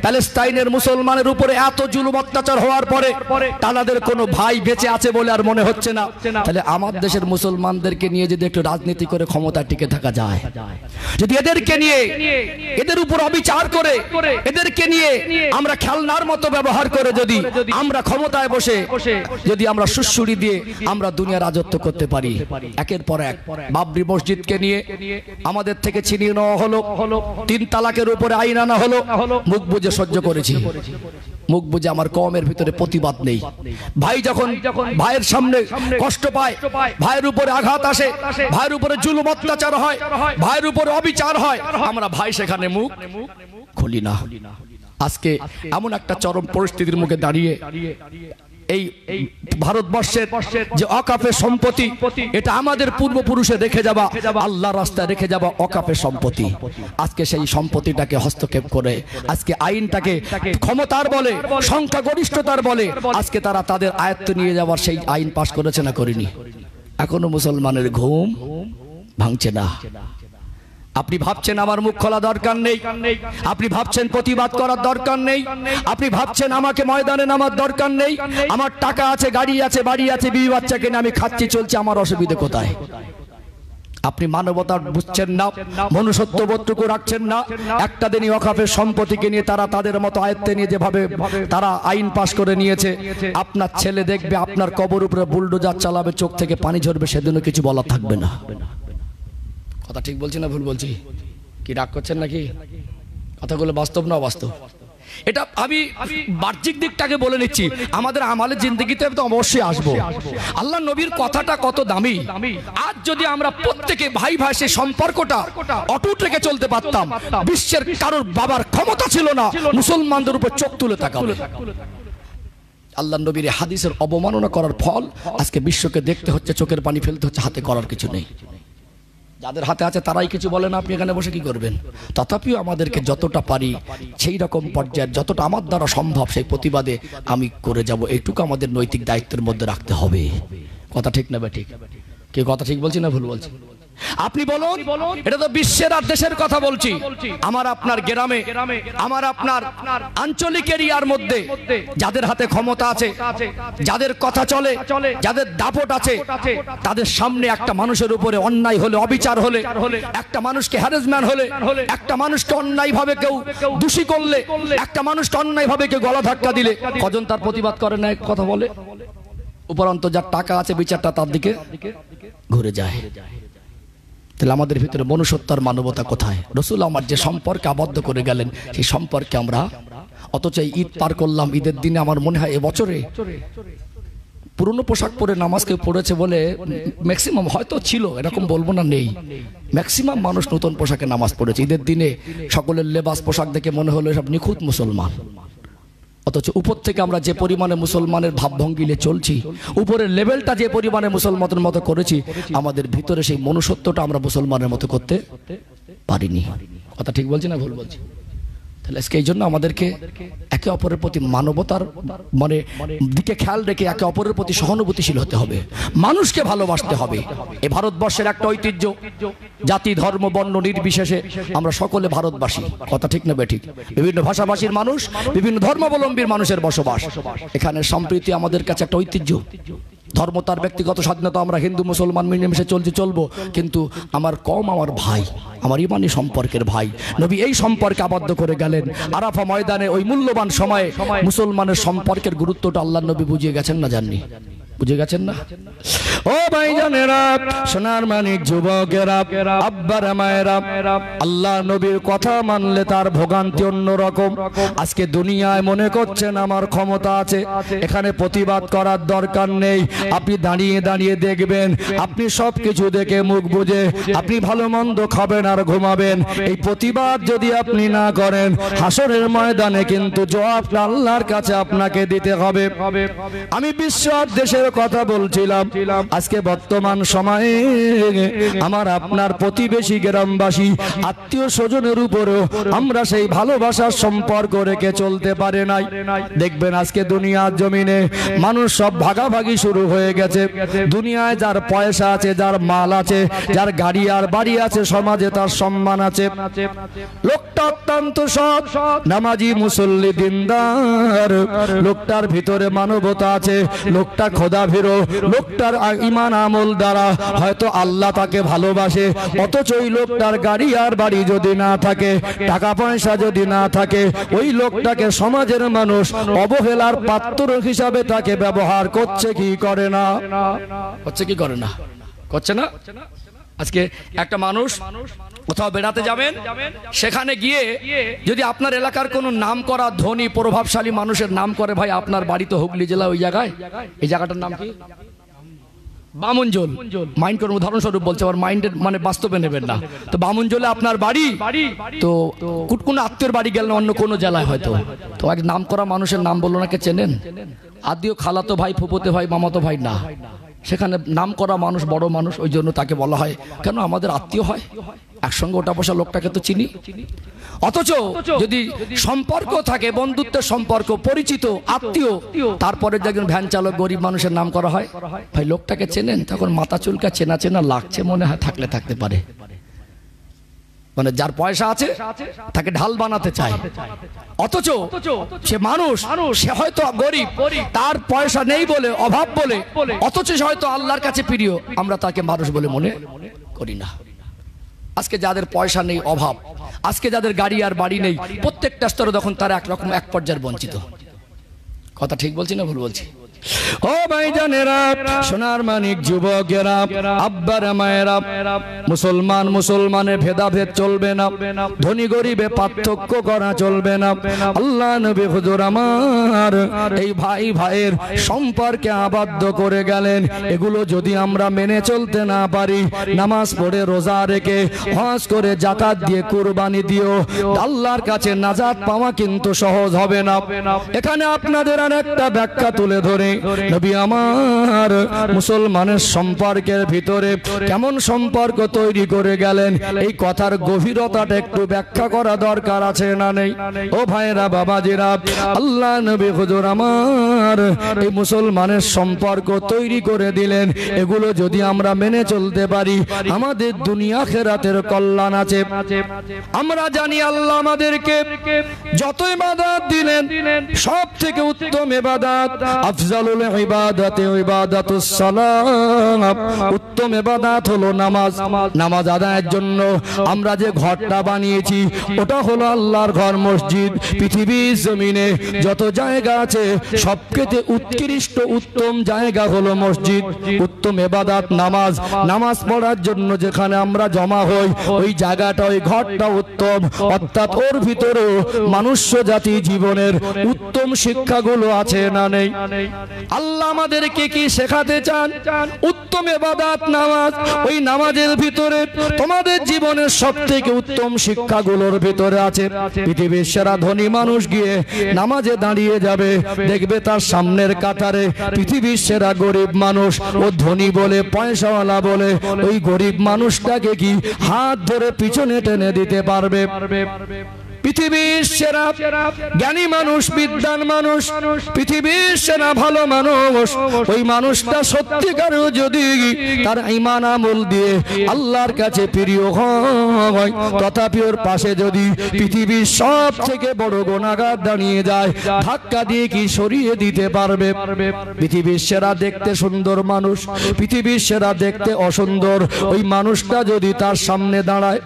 প্যালেস্টাইনের মুসলমানের উপরে এত জুলুম অত্যাচার হওয়ার পরে তাদের কোনো ভাই বেঁচে আছে বলে আর মনে হচ্ছে না, তাহলে আমার দেশের মুসলমানদেরকে নিয়ে যদি একটু রাজনীতি করে ক্ষমতা টিকে থাকা যায়, যদি এদেরকে নিয়ে এদের উপর অবিচার করে এদেরকে নিয়ে আমরা খেলনার মতো ব্যবহার করে যদি আমরা ক্ষমতায় বসে যদি আমরা সুশুরি দিয়ে আমরা দুনিয়া রাজত্ব করতে পারি, একের পর এক বাবরি মসজিদকে নিয়ে আমাদের থেকে ছিনিয়ে নেওয়া হলো, 3 তালাকের উপরে আইন আনা হলো, মুখ বুজে সহ্য করেছি, মুখ বুজে আমার কওমের ভিতরে প্রতিবাদ নেই। ভাই যখন ভাইয়ের সামনে কষ্ট পায়, ভাইয়ের উপরে আঘাত আসে, ভাইয়ের উপরে জুলুম অত্যাচার হয়, ভাইয়ের উপরে অবিচার হয়, আমরা ভাই সেখানে মুখ খুলি না। আজকে এমন একটা চরম পরিস্থিতির মুখে দাঁড়িয়ে এই ভারতবর্ষের যে অকাফের সম্পত্তি, এটা আমাদের পূর্বপুরুষে রেখে যাওয়া, আল্লাহর রাস্তায় রেখে যাওয়া অকাফের সম্পত্তি, আজকে সেই সম্পত্তিটাকে হস্তক্ষেপ করে আজকে আইনটাকে ক্ষমতার বলে, সংখ্যাগরিষ্ঠতার বলে আজকে তারা তাদের আয়ত্তে নিয়ে যাওয়ার সেই আইন পাশ করেছে না করেনি? এখনো মুসলমানের ঘুম ভাঙছে না। আপনি ভাবছেন আমার মুখ খোলা দরকার নেই, আপনি ভাবছেন প্রতিবাদ করার দরকার নেই, আপনি ভাবছেন আমাকে ময়দানে নামার দরকার নেই, আমার টাকা আছে, গাড়ি আছে, বাড়ি আছে, বিবি বাচ্চাকে নিয়ে আমি খাচ্ছি চলছি, আমার অসুবিধা কোথায়? আপনি মানবতা বুঝছেন না, মনুষ্যত্ব বোধটুকু রাখছেন না। একটা দিনই ওয়াকফের সম্পত্তিকে নিয়ে তারা তাদের মতো আয়ত্তে নিয়ে যেভাবে তারা আইন পাশ করে নিয়েছে, আপনার ছেলে দেখবে আপনার কবর উপরে বুলডোজার চালাবে, চোখ থেকে পানি ঝরবে, সেদিনও কিছু বলা থাকবে না। কথা ঠিক বলছি না ভুল বলছি? কি রাগ করছেন নাকি? কথাগুলো বাস্তব না অবাস্তব? এটা আমি বাহ্যিক দিকটাকে বলে নিচ্ছি, আমাদের আমালের জিন্দেগিতে তো অবশ্যই আসবো। আল্লাহ নবীর কথাটা কত দামি। আজ যদি আমরা প্রত্যেকে ভাই ভাই সেই সম্পর্কটা অটুট রেখে চলতে পারতাম, বিশ্বের কারোর বাবার ক্ষমতা ছিল না মুসলমানদের উপর চোখ তুলে তাকাবে। আল্লাহ নবীর হাদিসের অবমাননা করার ফল আজকে বিশ্বকে দেখতে হচ্ছে, চোখের পানি ফেলতে হচ্ছে, হাতে করার কিছু নেই। যাদের হাতে আছে তারাই কিছু বলে না, আপনি এখানে বসে কি করবেন? তথাপিও আমাদেরকে যতটা পারি সেই রকম পর্যায়ে যতটা আমার দ্বারা সম্ভব সেই প্রতিবাদে আমি করে যাব, এইটুকু আমাদের নৈতিক দায়িত্বের মধ্যে রাখতে হবে। কথা ঠিক না ঠিক? কি কথা ঠিক বলছি না ভুল বলছি? আপনি বলুন, এটা তো বিশ্বের আর দেশের কথা বলছি। আমার আপনার গ্রামে, আমার আপনার আঞ্চলিক এরিয়ার মধ্যে যাদের হাতে ক্ষমতা আছে, যাদের কথা চলে, যাদের দাপট আছে, তাদের সামনে একটা মানুষের উপরে অন্যায় হলে, অবিচার হলে, একটা মানুষকে হ্যারাসমেন্ট হলে, একটা মানুষকে অন্যায় ভাবে কেউ দোষী করলে, একটা মানুষকে অন্যায় ভাবে কেউ গলা ধাক্কা দিলে, কজন তার প্রতিবাদ করে না, কথা বলে? উপরন্ত যার টাকা আছে বিচারটা তার দিকে ঘুরে যায়। তাহলে আমাদের ভিতরে মনুষ্যত্ব আর মানবতা কোথায়? রাসূল আমার যে সম্পর্কে আবদ্ধ করে গেলেন সেই সম্পর্কে আমরা, অথচ ঈদ পার করলাম, ঈদের দিনে আমার মনে হয় এবছরে পুরনো পোশাক পরে নামাজ কেউ পড়েছে বলে ম্যাক্সিমাম, হয়তো ছিল এরকম বলবো না নেই, ম্যাক্সিমাম মানুষ নতুন পোশাকে নামাজ পড়েছে ঈদের দিনে। সকলের লেবাস পোশাক দেখে মনে হলো সব নিখুঁত মুসলমান, অথচ উপর থেকে আমরা যে পরিমাণে মুসলমানের ভাবভঙ্গিলে চলছি, উপরের লেভেলটা যে পরিমাণে মুসলমানের মতো করেছি, আমাদের ভিতরে সেই মনুষ্যত্বটা আমরা মুসলমানের মতো করতে পারিনি। কথা ঠিক বলছি না ভুল বলছি? তাহলে আজকে এই জন্য আমাদেরকে একে অপরের প্রতি মানবতার মানে দিকে খেয়াল রেখে একে অপরের প্রতি সহানুভূতিশীল হতে হবে, মানুষকে ভালোবাসতে হবে। এই ভারতবর্ষের একটা ঐতিহ্য, জাতি ধর্ম বর্ণ নির্বিশেষে আমরা সকলে ভারতবাসী, কথা ঠিক না বেঠিক? বিভিন্ন ভাষাভাষীর মানুষ, বিভিন্ন ধর্মাবলম্বীর মানুষের বসবাস। এখানে সম্প্রীতি আমাদের কাছে একটা ঐতিহ্য। ধর্ম তার ব্যক্তিগত স্বাধীনতা, আমরা হিন্দু মুসলমান মিলেমিশে চলবো, কিন্তু আমার কম আমার ভাই, আমার ইমানি সম্পর্কের ভাই। নবী এই সম্পর্কে আবদ্ধ করে গেলেন। আরাফা ময়দানে ওই মূল্যবান সময়ে মুসলমানের সম্পর্কের গুরুত্বটা আল্লাহর নবী বুঝিয়ে গেছেন না, জাননি? বুঝে গেছেন না? ও ভাইজানেরা, সোনার মানিক যুবকেরা, আব্বারা মায়েরা, আল্লাহ নবীর কথা মানলে তার ভোগান্তি অন্যরকম। আজকে দুনিয়ায় মনে করছেন আমার ক্ষমতা আছে, এখানে প্রতিবাদ করার দরকার নেই। আপনি দাঁড়িয়ে দাঁড়িয়ে দেখবেন, আপনি সবকিছু দেখে মুখ বুঝে আপনি ভালো মন্দ খাবেন আর ঘুমাবেন। এই প্রতিবাদ যদি আপনি না করেন, হাসরের ময়দানে কিন্তু জবাবটা আল্লাহর কাছে আপনাকে দিতে হবে। আমি বিশ্ব দেশের কথা বলছিলাম। আজকে বর্তমান সময়ে আমার আপনার প্রতিবেশী গ্রামবাসী আত্মীয় স্বজনের উপরেও আমরা সেই ভালোবাসার সম্পর্ক রেখে চলতে পারে নাই। দেখবেন আজকে দুনিয়ার জমিনে মানুষ সব ভাগাভাগি শুরু হয়ে গেছে। দুনিয়ায় যার পয়সা আছে, যার মাল আছে, যার গাড়ি আর বাড়ি আছে, সমাজে তার সম্মান আছে। লোকটা অত্যন্ত সৎ, নামাজি, মুসল্লি, দিনদার, লোকটার ভিতরে মানবতা আছে, লোকটা খোদা ভীরু, লোকটার ঈমান আমল দ্বারা হয়তো আল্লাহ তাকে ভালোবাসে। অথচ ওই লোকটার গাড়ি আর বাড়ি যদি না থাকে, টাকা পয়সা যদি না থাকে, ওই লোকটাকে সমাজের মানুষ অবহেলার পাত্র হিসাবে তাকে ব্যবহার করছে কি করে না? করছে কি করে না? করছে না? আজকে একটা মানুষ কোথাও বেড়াতে যাবেন, সেখানে গিয়ে যদি আপনার এলাকার কোনো নাম করা ধনী প্রভাবশালী মানুষের নাম করে, ভাই আপনার বাড়ি তো হুগলি জেলা, ওই জায়গায়, এই জায়গাটার নাম কি? বামুনজোল। মাইন্ড করুন, উদাহরণস্বরূপ বলছে, আবার মাইন্ডের মানে বাস্তবে নেবেন না। তো বামুনজোলে আপনার বাড়ি, তো কোনো আত্মীয়র বাড়ি গেলেন অন্য কোনো জেলায় হয়তো, তো এক নাম করা মানুষের নাম বললো, নাকি চেনেন? আদিও খালাতো ভাই, ফুফুতে ভাই, মামাতো ভাই না, সেখানে নাম করা মানুষ বড় মানুষ, ওই জন্য তাকে বলা হয় কেন আমাদের আত্মীয় হয়, একসঙ্গে ওটা বসা লোকটাকে তো চিনি। অথচ যদি সম্পর্ক থাকে, বন্ধুত্বের সম্পর্ক, পরিচিত আত্মীয়, তারপরে যখন ভ্যান চালক গরিব মানুষের নাম করা হয়, ভাই লোকটাকে চেনেন, তখন মাথা চুলকা চেনা চেনা লাগছে, মনে হয় থাকলে থাকতে পারে। মানে যার পয়সা আছে তাকে ঢাল বানাতে চায়, অথচ সে মানুষ, সে হয়তো গরিব, তার পয়সা নেই বলে, অভাব বলে, অথচ সে হয়তো আল্লাহর কাছে প্রিয়, আমরা তাকে মানুষ বলে মনে করি না। আজকে যাদের পয়সা নেই, অভাব, আজকে যাদের গাড়ি আর বাড়ি নেই, প্রত্যেকটা স্তরে তখন তারা একরকম এক পর্যায়ের বঞ্চিত। কথা ঠিক বলছি না ভুল বলছি? ও ভাইজানেরা, সোনার মানিক যুবকেরা, আব্বারা মায়েরা, মুসলমানের ভেদাভেদ চলবে না, ধনী গরিবে পার্থক্য করা চলবে না। আল্লাহ নবী হুজুর আমার এই ভাই ভাইয়ের সম্পর্কে আবদ্ধ করে গেলেন। এগুলো যদি আমরা মেনে চলতে না পারি, নামাজ পড়ে, রোজা রেখে, হজ করে, যাকাত দিয়ে, কুরবানি দিও, আল্লাহর কাছে নাজাত পাওয়া কিন্তু সহজ হবে না। এখানে আপনাদের আর একটা ব্যাখ্যা তুলে ধরে, নবী আমার মুসলমানের সম্পর্কের ভিতরে কেমন সম্পর্ক তৈরি করে গেলেন, এই কথার গভীরতাটা একটু ব্যাখ্যা করা দরকার আছে না নেই? ও ভাইরা, বাবাজিরা, আল্লাহ নবী হুজুর আমার এই মুসলমানের সম্পর্ক তৈরি করে দিলেন। এগুলো যদি আমরা মেনে চলতে পারি, আমাদের দুনিয়া আখিরাতের কল্যাণ আছে। আমরা জানি আল্লাহ আমাদেরকে যত ইবাদত দিলেন, সব থেকে উত্তম ইবাদত, আফজালুল ইবাদাতে ইবাদাতুস সালাত, উত্তম ইবাদত হলো নামাজ। নামাজ আদায়ের জন্য আমরা যে ঘরটা বানিয়েছি, ওটা হলো আল্লাহর ঘর, মসজিদ। পৃথিবীর জমিনে যত জায়গা আছে, সবচেয়ে উৎকৃষ্ট উত্তম জায়গা হলো মসজিদ। উত্তম ইবাদত নামাজ। নামাজ পড়ার জন্য যেখানে আমরা জমা হই, ওই জায়গাটা, ওই ঘরটা উত্তম, অর্থাৎ ওর ভিতরে মনুষ্য জাতি জীবনের উত্তম শিক্ষাগুলো আছে না নেই? আল্লাহ আমাদেরকে কি শেখাতে চান? উত্তম ইবাদত নামাজ। ওই নামাজের ভিতরে তোমাদের জীবনের সবথেকে উত্তম শিক্ষাগুলোর ভিতরে আছে। পৃথিবীর সেরা ধনী মানুষ গিয়ে নামাজে দাঁড়িয়ে যাবে, দেখবে তার সামনের কাতারে পৃথিবীর সেরা গরিব মানুষ, ও ধনী বলে, পয়সাওয়ালা বলে, ওই গরিব মানুষটাকে কি হাত ধরে পিছনে টেনে দিতে পারবে? পৃথিবীর সেরা জ্ঞানী মানুষ, বিদ্বান মানুষ, পৃথিবীর সেরা ভালো মানুষ, ওই মানুষটা সত্যিকারেও যদি তার ঈমান আমল দিয়ে আল্লাহর কাছে প্রিয় হয়, তথাপি ওর পাশে যদি পৃথিবীর সব থেকে বড় গুনাহগার দাঁড়িয়ে যায়, ধাক্কা দিয়ে কি সরিয়ে দিতে পারবে? পৃথিবীর সেরা দেখতে সুন্দর মানুষ, পৃথিবীর সেরা দেখতে অসুন্দর ওই মানুষটা যদি তার সামনে দাঁড়ায়,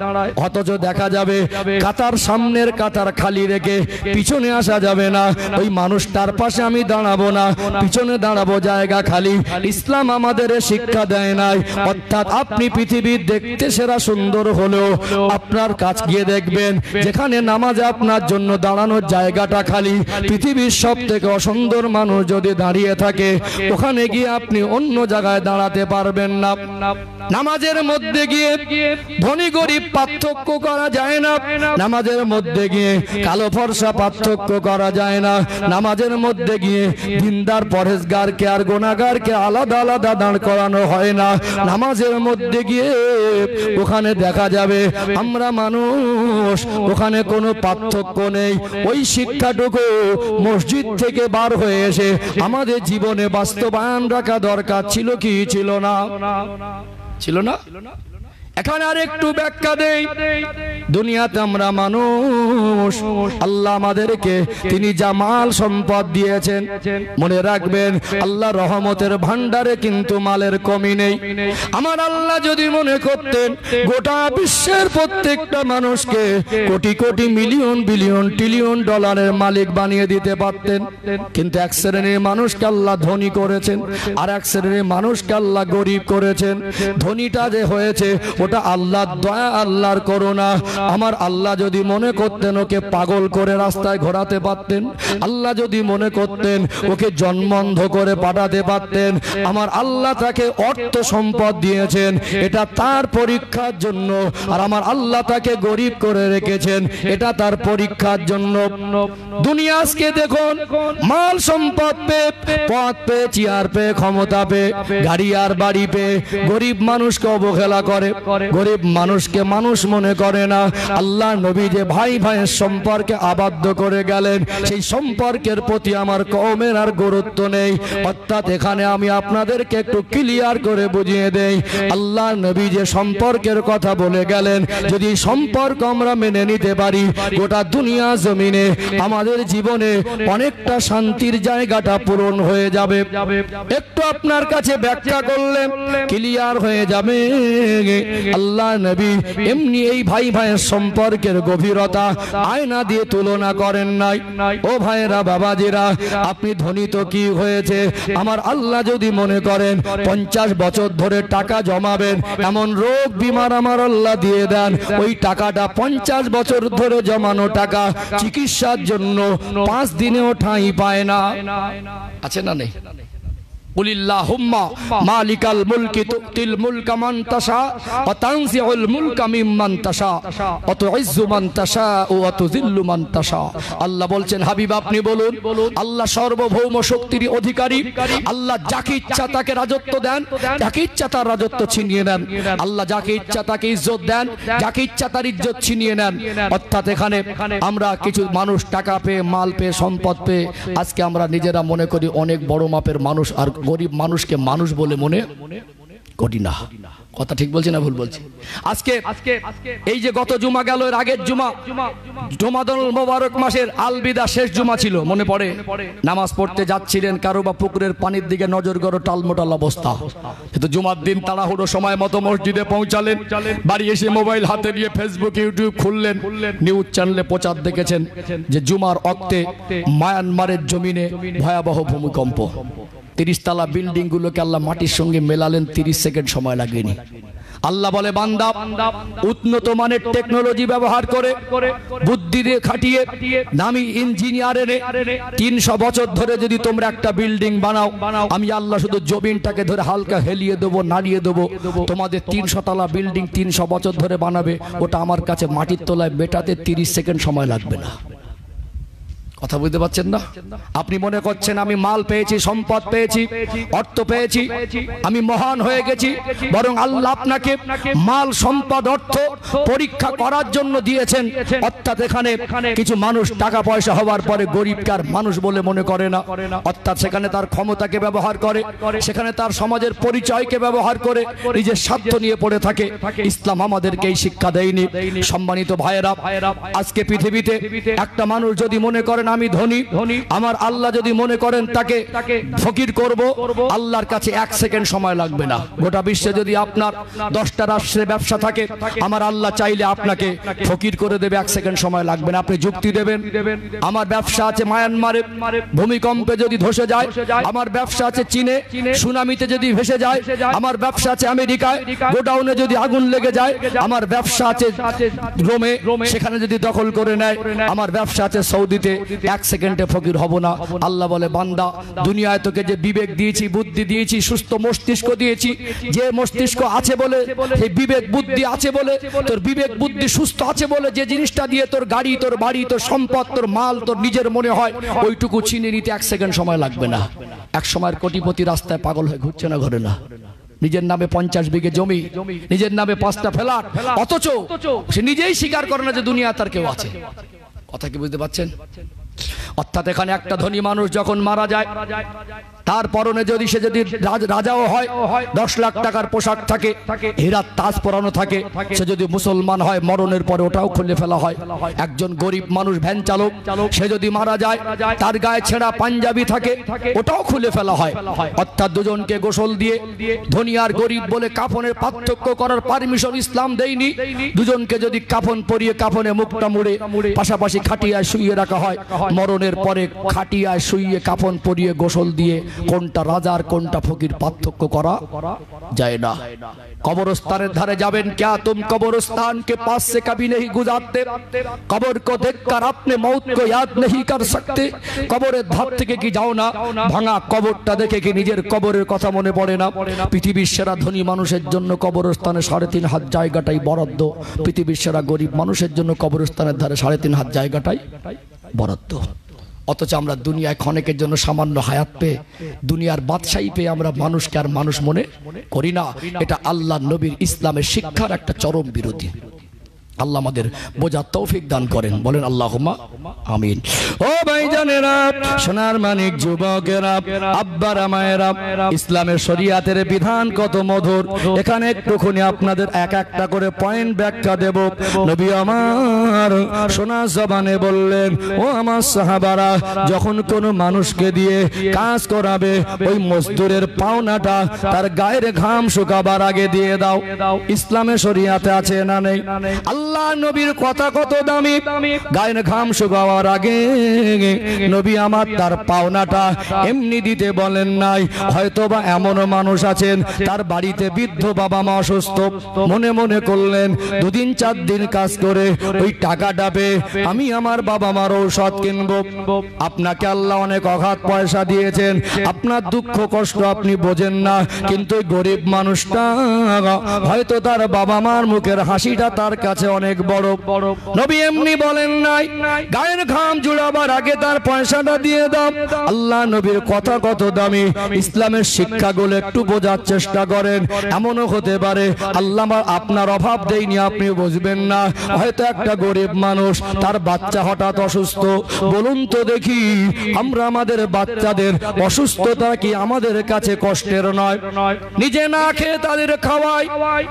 অথচ দেখা যাবে কাতার সামনের কাতার খালি রেখে পিছনে আসা যাবে না, ওই মানুষটার পাশে আমি দাঁড়াবো না, পিছনে দাঁড়াবো, জায়গা খালি। ইসলাম আমাদের শিক্ষা দেয় নাই। অর্থাৎ আপনি পৃথিবীর দেখতে সেরা সুন্দর হলেও আপনার কাছ গিয়ে দেখবেন যেখানে নামাজে আপনার জন্য দাঁড়ানোর জায়গাটা খালি, পৃথিবীর সব থেকে অসুন্দর মানুষ যদি দাঁড়িয়ে থাকে, ওখানে গিয়ে আপনি অন্য জায়গায় দাঁড়াতে পারবেন না। নামাজের মধ্যে গিয়ে ধনী গরিব পার্থক্য করা যায় না, নামাজের মধ্যে গিয়ে কালো ফর্সা পার্থক্য করা যায় না, নামাজের মধ্যে গিয়ে দিনদার পরহেজগারকে আর গুনাহগারকে আলাদা আলাদা দাঁড় করানো হয় না। নামাজের মধ্যে গিয়ে ওখানে দেখা যাবে আমরা মানুষ, ওখানে কোনো পার্থক্য নেই। ওই শিক্ষাটুকু মসজিদ থেকে বার হয়ে এসে আমাদের জীবনে বাস্তবায়ন রাখা দরকার ছিল কি ছিল না? ছিল না? এখানে আর একটু ব্যাখ্যা দেই। দুনিয়াতে আমরা মানুষ, আল্লাহ আমাদেরকে তিনি যা মাল সম্পদ দিয়েছেন, মনে রাখবেন আল্লাহ রহমতের ভান্ডারে কিন্তু মালের কমি নেই। আমার আল্লাহ যদি মনে করতেন গোটা বিশ্বের প্রত্যেকটা মানুষকে crore crore million billion trillion ডলারের মালিক বানিয়ে দিতে পারতেন, কিন্তু এক শ্রেণীর মানুষকে আল্লাহ ধনী করেছেন, আর এক শ্রেণীর মানুষকে আল্লাহ গরিব করেছেন। ধনীটা যে হয়েছে ওটা আল্লাহর দয়া, আল্লাহর করুণা। আমার আল্লাহ যদি মনে করতেন ওকে পাগল করে রাস্তায় ঘোরাতে পারতেন, আল্লাহ যদি মনে করতেন ওকে জন্মন্ধ করে পাঠাতে পারতেন। আমার আল্লাহ তাকে অর্থ সম্পদ দিয়েছেন, এটা তার পরীক্ষার জন্য, আর আমার আল্লাহ তাকে গরিব করে রেখেছেন, এটা তার পরীক্ষার জন্য। দুনিয়া আজকে দেখুন মাল সম্পদ পেয়ে, পদ পেয়ে, চেয়ার পেয়ে, ক্ষমতা পেয়ে, গাড়ি আর বাড়ি পেয়ে গরিব মানুষকে অবহেলা করে, গরিব মানুষকে মানুষ মনে করে না। আল্লাহ নবী যে ভাই ভাইয়ের সম্পর্কে আবদ্ধ করে গেলেন, সেই সম্পর্কের প্রতি আমার কওমের আর গুরুত্ব নেই। অর্থাৎ এখানে আমি আপনাদেরকে একটু ক্লিয়ার করে বুঝিয়ে দেই, আল্লাহ নবী যে সম্পর্কের কথা বলে গেলেন, যদি সম্পর্ক আমরা মেনে নিতে পারি, গোটা দুনিয়া জমিনে আমাদের জীবনে অনেকটা শান্তির জায়গাটা পূরণ হয়ে যাবে। একটু আপনার কাছে ব্যাখ্যা করলে ক্লিয়ার হয়ে যাবে। আল্লাহ নবী এমনি এই ভাই ভাইয়ের সম্পর্কের গভীরতা আয়না দিয়ে তুলনা করেন নাই। ও ভাইরা বাবাজিরা, আপনি ধনী তো কি হয়েছে, আমার আল্লাহ যদি মনে করেন 50 বছর ধরে টাকা জমাবেন, এমন রোগ বিমার আমার আল্লাহ দিয়ে দেন, ওই টাকাটা 50 বছর ধরে জমানো টাকা চিকিৎসার জন্য 5 দিনেও ঠাঁই পায় না। আছে না নেই? কুলিল্লাহুম্মা মালিকাল মুলকি তুতিল মুলকা মান তাশা ওয়া তানজিউল মুলকা মিম্মান তাশা ওয়া তুইজ্জু মান তাশা ওয়া তুযিল্লু মান তাশা। আল্লাহ বলছেন হাবিব আপনি বলুন, আল্লাহ সার্বভৌম শক্তির অধিকারী, আল্লাহ যাকে ইচ্ছা তাকে রাজত্ব দেন, যাকে ইচ্ছা তার রাজত্ব ছিনিয়ে নেন। আল্লাহ যাকে ইচ্ছা তাকে ইজ্জত দেন, যাকে ইচ্ছা তার ইজ্জত ছিনিয়ে নেন। অর্থাৎ এখানে আমরা কিছু মানুষ টাকা পেয়ে, মাল পেয়ে, সম্পদ পেয়ে আজকে আমরা নিজেরা মনে করি অনেক বড় মাপের মানুষ, আর গরিব মানুষকে মানুষ বলে মনে করি না। কথা ঠিক বলছি না ভুল বলছি? আজকে এই যে গত জুমা গেল, এর আগের জুমা জুমাতুল মোবারক মাসের আলবিদা শেষ জুমা ছিল, মনে পড়ে? নামাজ পড়তে যাচ্ছিলেন, কারো বা পুকুরের পানির দিকে নজর করো, টালমোটাল অবস্থা। কিন্তু জুমার দিন তাড়াহুড়ো সময় মতো মসজিদে পৌঁছালেন, বাড়ি এসে মোবাইল হাতে নিয়ে ফেসবুক ইউটিউব খুললেন, নিউজ চ্যানেলে প্রচার দেখেছেন যে জুমার অক্তে মায়ানমারের জমিনে ভয়াবহ ভূমিকম্প। 30 তলা বিল্ডিং গুলোকে আল্লাহ মাটির সঙ্গে মেলালেন, 30 সেকেন্ড সময় লাগেনি। আল্লাহ বলে বান্দা উন্নত মানের টেকনোলজি ব্যবহার করে, বুদ্ধি দিয়ে খাটিয়ে, দামি ইঞ্জিনিয়ার এনে 300 বছর ধরে যদি তোমরা একটা বিল্ডিং বানাও, আমি আল্লাহ শুধু জমিনটাকে ধরে হালকা হেলিয়ে দেবো, নাড়িয়ে দেবো, তোমাদের 300 তলা বিল্ডিং 300 বছর ধরে বানাবে, ওটা আমার কাছে মাটির তলায় বেটাতে 30 সেকেন্ড সময় লাগবে না। কথা বুঝতে পারছেন না? আপনি মনে করছেন আমি মাল পেয়েছি, সম্পদ পেয়েছি, অর্থ পেয়েছি, আমি মহান হয়ে গেছি। বরং আল্লাহ আপনাকে মাল, সম্পদ, অর্থ পরীক্ষা করার জন্য দিয়েছেন। অর্থাৎ এখানে কিছু মানুষ টাকা পয়সা হওয়ার পরে গরিবকে আর মানুষ বলে মনে করে না। অর্থাৎ সেখানে তার ক্ষমতাকে ব্যবহার করে, সেখানে তার সমাজের পরিচয়কে ব্যবহার করে নিজের স্বার্থ নিয়ে পড়ে থাকে। ইসলাম আমাদেরকে এই শিক্ষা দেয়নি। সম্মানিত ভাইয়েরা, আজকে পৃথিবীতে একটা মানুষ যদি মনে করেন আমি ধনী, আমার আল্লাহ যদি মনে করেন তাকে ফকির করব, আল্লাহর কাছে 1 সেকেন্ড সময় লাগবে না। গোটা বিশ্বে যদি আপনার 10টা রাষ্ট্রে ব্যবসা থাকে, আমার আল্লাহ চাইলে আপনাকে ফকির করে দেবে, 1 সেকেন্ড সময় লাগবে না। আপনি যুক্তি দেবেন, আমার ব্যবসা আছে মায়ানমারে, ভূমিকম্পে যদি ধসে যায়, আমার ব্যবসা আছে চীনে, সুনামিতে যদি ভেসে যায়, আমার ব্যবসা আছে আমেরিকায়, গোডাউনে যদি আগুন লেগে যায়, আমার ব্যবসা আছে রোমে, সেখানে যদি দখল করে নেয়, আমার ব্যবসা আছে সৌদিতে, 1 সেকেন্ডে ফকির হব না। আল্লাহ বলে, বান্দা, দুনিয়ায় তোকে যে বিবেক দিয়েছি, বুদ্ধি দিয়েছি, সুস্থ মস্তিষ্ক দিয়েছি, যে মস্তিষ্ক আছে বলে, এই বিবেক বুদ্ধি আছে বলে, তোর বিবেক বুদ্ধি সুস্থ আছে বলে যে জিনিসটা দিয়ে তোর গাড়ি, তোর বাড়ি, তোর সম্পদ, তোর মাল, তোর নিজের মনে হয়, ওইটুকু ছিনিয়ে নিতে 1 সেকেন্ড সময় লাগবে না। এক সময়ের কোটিপতি রাস্তায় পাগল হয়ে ঘুরছে না, ঘরে না? নিজের নামে 50 বিঘে জমি, নিজের নামে 5টা ফ্ল্যাট, অথচ সে নিজেই স্বীকার করে না যে দুনিয়া তার কেউ আছে। কথা কি বুঝতে পারছেন? অর্থাৎ এখানে একটা ধনী মানুষ যখন মারা যায়, তার পরনে যদি সে যদি রাজাও হয়, 10 লাখ টাকার পোশাক থাকে, হীরার তাজ পরানো থাকে, সে যদি মুসলমান হয়, মরণের পরে ওটাও খুলে ফেলা হয়। একজন গরিব মানুষ ভ্যান চালক, সে যদি মারা যায়, তার গায়ে ছেঁড়া পাঞ্জাবি থাকে, ওটাও খুলে ফেলা হয়। অর্থাৎ দুজনকে গোসল দিয়ে, ধনী আর গরিব বলে কাফনের পার্থক্য করার পারমিশন ইসলাম দেয়নি। দুজনকে যদি কাফন পরিয়ে কাফনে মুখটা মুড়ে পাশাপাশি খাটিয়ায় শুইয়ে রাখা হয়, মরণের পরে খাটিয়ায় শুইয়ে কাফন পরিয়ে গোসল দিয়ে কোনটা রাজা আর কোনটা ফকির পার্থক্য করা যায় না। কবরস্থানের ধারে যাবেন, क्या तुम कब्रिस्तान के पास से कभी नहीं गुजरते? कब्र को देखकर अपने मौत को याद नहीं कर सकते? কবরের ধার থেকে কি যাও না? ভাঙা কবরটা দেখে কি নিজের কবরের কথা মনে পড়ে না? পৃথিবীর সেরা ধনী মানুষের জন্য কবরস্থানে 3.5 হাত জায়গাটাই বরাদ্দ। পৃথিবীর সেরা গরিব মানুষের জন্য কবরস্থানের ধারে 3.5 হাত জায়গাটাই বরাদ্দ। অথচ আমরা দুনিয়ায় ক্ষণেকের জন্য সামান্য হায়াত পেয়ে, দুনিয়ার বাদশাহী পেয়ে আমরা মানুষকে আর মানুষ মনে করি না। এটা আল্লাহ নবীর ইসলামের শিক্ষার একটা চরম বিরোধী। আল্লাহ আমাদের বোঝার তৌফিক দান করেন, বলেন আল্লাহুম্মা আমিন। ও ভাইজানেরা, সোনার মানিক যুবকেরা, আব্বারা মায়েরা, ইসলামের শরীয়তের বিধান কত মধুর। এখানে একটুখানি আপনাদের এক একটা করে পয়েন্ট ব্যাখ্যা দেব। নবী আমার সোনার জবানে বললেন, ও আমার সাহাবারা, যখন কোনো মানুষকে দিয়ে কাজ করাবে, ওই মজদুরের পাওনাটা তার গায়ের ঘাম শুকাবার আগে দিয়ে দাও। ইসলামের শরীয়তে আছে না নেই? আল্লাহ নবীর কথা কত দামি। গায়ের ঘাম শুকাওয়ার আগে নবী আমার তার পাওনাটা এমনি দিতে বলেন নাই। হয়তোবা এমনও মানুষ আছেন, তার বাড়িতে বৃদ্ধ বাবা মা অসুস্থ, মনে মনে করলেন 2 দিন 4 দিন কাজ করে ওই টাকাটা পেয়ে আমি আমার বাবা মার ঔষধ কিনবো। আপনাকে আল্লাহ অনেক অগাধ পয়সা দিয়েছেন, আপনার দুঃখ কষ্ট আপনি বোঝেন না, কিন্তু গরিব মানুষটা হয়তো তার বাবা মার মুখের হাসিটা তার কাছে অনেক বড়। নবী এমনি বলেন নাই, গায়ের ঘাম জুড়াবার আগে তার পয়সাটা দিয়ে দাও। আল্লাহ নবীর কথা কত দামি। ইসলামের শিক্ষাগুলো একটু বোঝার চেষ্টা করেন। এমনও হতে পারে আল্লাহ আপনার অভাব দেয়নি, আপনি বুঝবেন না। হয়তো একটা গরিব মানুষ, তার বাচ্চা হঠাৎ অসুস্থ। বলুন তো দেখি, আমরা আমাদের বাচ্চাদের অসুস্থতা কি আমাদের কাছে কষ্টের নয়? নিজে না খেয়ে তাদের খাওয়াই,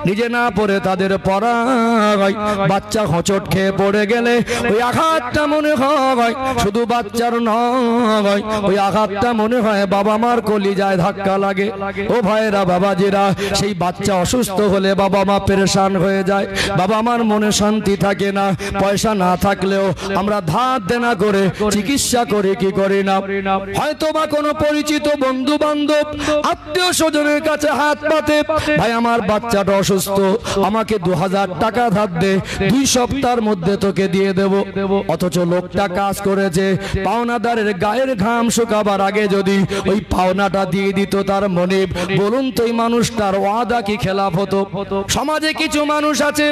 নিজে না পরে তাদের পড়াই। বাচ্চা হোঁচট খেয়ে পড়ে গেলে ওই আঘাতটা মনে হয় শুধু বাচ্চার নয়, ওই আঘাতটা মনে হয় বাবা মার কলিজায় ধাক্কা লাগে। ও ভাইরা, বাবাজিরা, সেই বাচ্চা অসুস্থ হলে বাবা মা পেরেশান হয়ে যায়, বাবা মার মনে শান্তি থাকে না। পয়সা না থাকলেও আমরা ধার দেনা করে চিকিৎসা করে কি করি না? হয়তো বা কোনো পরিচিত বন্ধু বান্ধব আত্মীয় স্বজনের কাছে হাত পাতে, ভাই আমার বাচ্চাটা অসুস্থ, আমাকে 2000 টাকা ধার দে, 2 সপ্তাহের মধ্যে তোকে দিয়ে দেব। অথচ লোকটা কাজ করেছে, পাওনাদারের গায়ের ঘাম শুকাবার আগে যদি ওই পাওনাটা দিয়ে দিত তার মনিব, বলুন তো এই মানুষটার ওয়াদা কি খেলাফ হতো? সমাজে কিছু মানুষ আছে,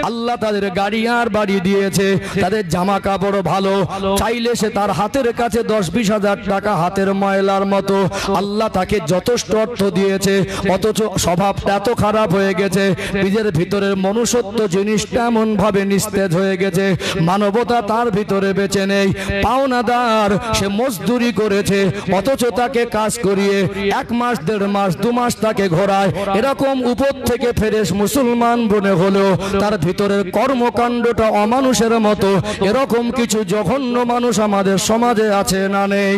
আল্লাহ তাদের গাড়ি আর বাড়ি দিয়েছে, তাদের জামা কাপড় ভালো, চাইলে সে তার হাতের কাছে 10-20 হাজার টাকা হাতের ময়লার মতো, আল্লাহ তাকে যথেষ্ট অর্থ দিয়েছে, অথচ স্বভাবটা এত খারাপ হয়ে গেছে, নিজের ভিতরের মনুষ্যত্ব জিনিসটা এমন ভাবে নিস্তেজ হয়ে গেছে, মানবতা তার ভিতরে বেঁচে নেই। পাওনাদার সে মজদুরি করেছে, অথচ তাকে কাজ করিয়ে 1 মাস 1.5 মাস 2 মাস তাকে ঘোরায়, এরকম উপর থেকে ফেরেশ মুসলমান বনে হলো তার ভিতরের কর্মকাণ্ডটা অমানুষের মতো। এরকম কিছু জঘন্য মানুষ আমাদের সমাজে আছে না নেই?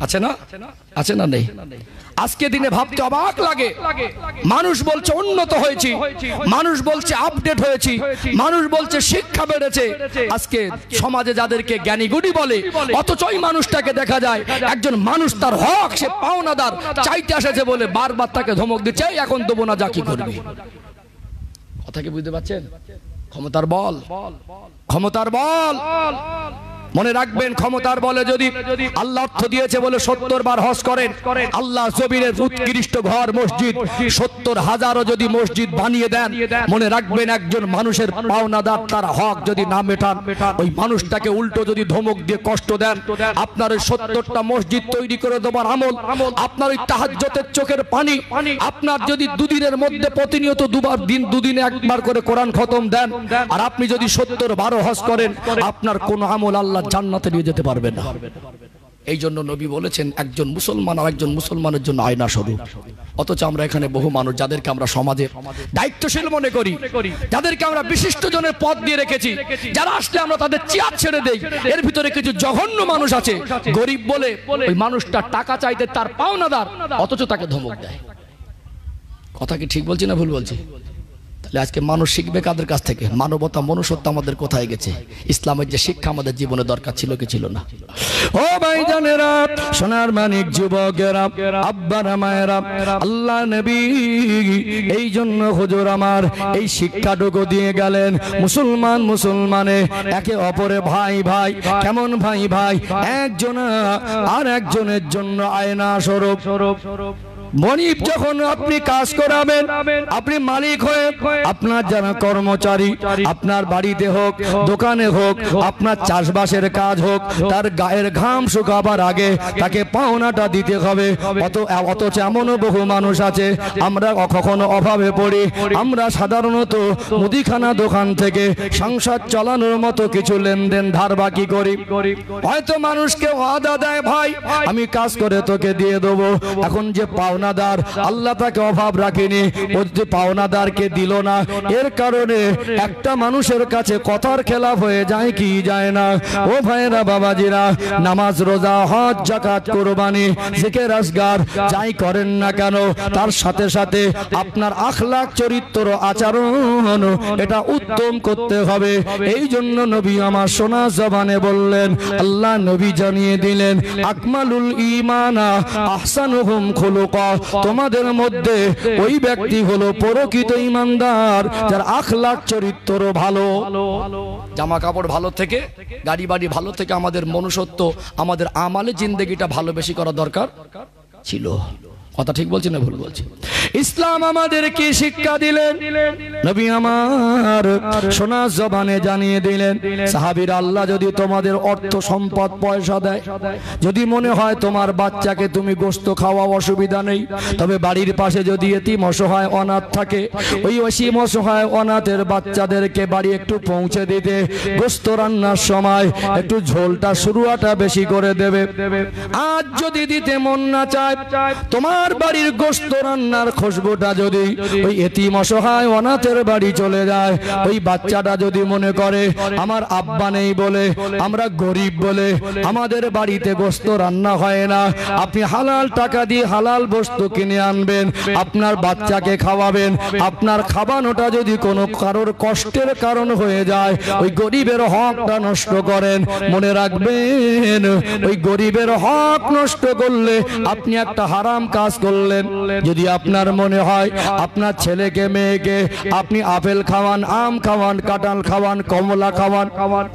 আছে না? আছে না নেই? আজকে দিনে ভাবতে অবাক লাগে, মানুষ বলছে উন্নত হয়েছি, মানুষ বলছে আপডেট হয়েছি, মানুষ বলছে শিক্ষা বেড়েছে। আজকে সমাজে যাদেরকে জ্ঞানী গুণী বলে, অথচ ওই মানুষটাকে দেখা যায় একজন মানুষ তার হক সে পাওনাদার চাইতে আসেছে বলে বারবার তাকে ধমক দিচ্ছে, এখন দেবো না, যা কি করবি। কথা কি বুঝতে পারছেন? ক্ষমতার বল, ক্ষমতার বল। মনে রাখবেন, ক্ষমতার বলে যদি আল্লাহ অর্থ দিয়েছে বলে 70 বার হজ করেন, আল্লাহ জমিনের উৎকৃষ্ট ঘর মসজিদ 70,000ও যদি মসজিদ বানিয়ে দেন, মনে রাখবেন একজন মানুষের পাওনাদার তার হক যদি না মেটান, ওই মানুষটাকে উল্টো যদি ধমক দিয়ে কষ্ট দেন, আপনার ওই 70টা মসজিদ তৈরি করে দেবার আমল, আপনার ওই তাহাজ্জুদের চোখের পানি, আপনার যদি 2 দিনের মধ্যে প্রতিনিয়ত 2 দিনে 1 বার করে কোরআন খতম দেন, আর আপনি যদি 70 বার হজ করেন, আপনার কোন আমল আল্লাহ জান্নাতে নিয়ে যেতে পারবে না। এই জন্য নবী বলেছেন একজন মুসলমান আর একজন মুসলমানের জন্য আয়না স্বরূপ। অথচ আমরা এখানে বহু মানুষ যাদেরকে আমরা সমাজে দায়িত্বশীল মনে করি, যাদেরকে আমরা বিশিষ্ট জনের পদ দিয়ে রেখেছি, যারা আসলে আমরা তাদের চেয়ার ছেড়ে দেই, এর ভিতরে কিছু জঘন্য মানুষ আছে, গরিব বলে ওই মানুষটা টাকা চাইতে তার পাওনাদার, অথচ তাকে ধমক দেয়। কথা কি ঠিক বলছি না ভুল বলছি? তাহলে আজকে মানুষ শিখবে কাদের কাছ থেকে? মানবতা মনুষ্যত্ব আমাদের কোথায় গেছে? ইসলামের যে শিক্ষা আমাদের জীবনে দরকার ছিল কি ছিল না? ও ভাইজানেরা, সোনার মানিক যুবকেরা, আব্বারা মায়েরা, আল্লাহ নবী এই জন্য হুজুর আমার এই শিক্ষাটুকু দিয়ে গেলেন, মুসলমান মুসলমানে একে অপরে ভাই ভাই। কেমন ভাই ভাই? একজন আর একজনের জন্য আয়না স্বরূপ। মনিব যখন আপনি কাজ করাবেন, আপনি মালিক হয়ে আপনার যারা কর্মচারী, আপনার বাড়িতে হোক, দোকানে হোক, আপনার চাষবাসের কাজ হোক, তার গায়ের ঘাম শুকাবার আগে তাকে পাওনাটা দিতে হবে। অথচ এমনও বহু মানুষ আছে, আমরা কখনো অভাবে পড়ি, আমরা সাধারণত মুদিখানা দোকান থেকে সংসার চালানোর মতো কিছু লেনদেন ধার বাকি করি। হয়তো মানুষকে ওয়াদা দেয়, ভাই আমি কাজ করে তোকে দিয়ে দেবো। এখন যে পাওনাদার, আল্লাহ তাকে অভাব রাখেনি, ও যে পাওনাদারকে দিল না, এর কারণে একটা মানুষের কাছে কথার খেলাফ হয়ে যায় কি যায় না? ও ভাইরা বাবাজিরা, নামাজ রোজা হজ যাকাত কুরবানি জিকির আজকার যাই করেন না কেন, তার সাথে সাথে আপনার আখলাক চরিত্র আচরণ এটা উত্তম করতে হবে। এই জন্য নবী আমার সোনা জবানে বললেন, আল্লাহ নবী জানিয়ে দিলেন, আকমালুল ঈমানা আহসানুহুম খুলুকা, তোমাদের মধ্যে ওই ব্যক্তি হলো প্রকৃত ঈমানদার যার আখলাক চরিত্র ভালো। জামা কাপড় ভালো থেকে, গাড়ি বাড়ি ভালো থেকে আমাদের মনুষ্যত্ব, আমাদের আমালে জিন্দেগিটা ভালো বেশি করা দরকার ছিল। কথা ঠিক বলছি না ভুল বলছি? ইসলাম আমাদের কি শিক্ষা দিলেন? নবী আমার সোনা জবানে জানিয়ে দিলেন, সাহাবীরা, আল্লাহ যদি তোমাদের অর্থ সম্পদ পয়সা দেয়, যদি মনে হয় তোমার বাচ্চাকে তুমি গোশত খাওয়া অসুবিধা নেই, তবে বাড়ির পাশে যদি এতিম অসহায় অনাথ থাকে, ওই অসীম অসহায় অনাথের বাচ্চাদেরকে বাড়ি একটু পৌঁছে দিতে, গোশত রান্নার সময় একটু ঝোলটা শুরুয়াটা বেশি করে দেবে। আজ যদি দিতে মন না চায়, তোমার বাড়ির গোশত রান্নার খুশবুটা যদি ওই এতিম অসহায় অনাথের বাড়ি চলে যায়, ওই বাচ্চাটা যদি মনে করে আমার আব্বা নেই বলে, আমরা গরিব বলে আমাদের বাড়িতে গোশত রান্না হয় না, আপনি হালাল টাকা দিয়ে হালাল বস্তু কিনে আনবেন, আপনার বাচ্চাকে খাওয়াবেন, আপনার খাওয়ানোটা যদি কোনো কারোর কষ্টের কারণ হয়ে যায়, ওই গরিবের হকটা নষ্ট করেন, মনে রাখবেন ওই গরিবের হক নষ্ট করলে আপনি একটা হারাম কাজ কাজ করলেন। যদি আপনার মনে হয় আপনার ছেলেকে মেয়েকে আপনি আপেল খাওয়ান, আম খাওয়ান, কাঁঠাল খাওয়ান, কমলা খাওয়ান,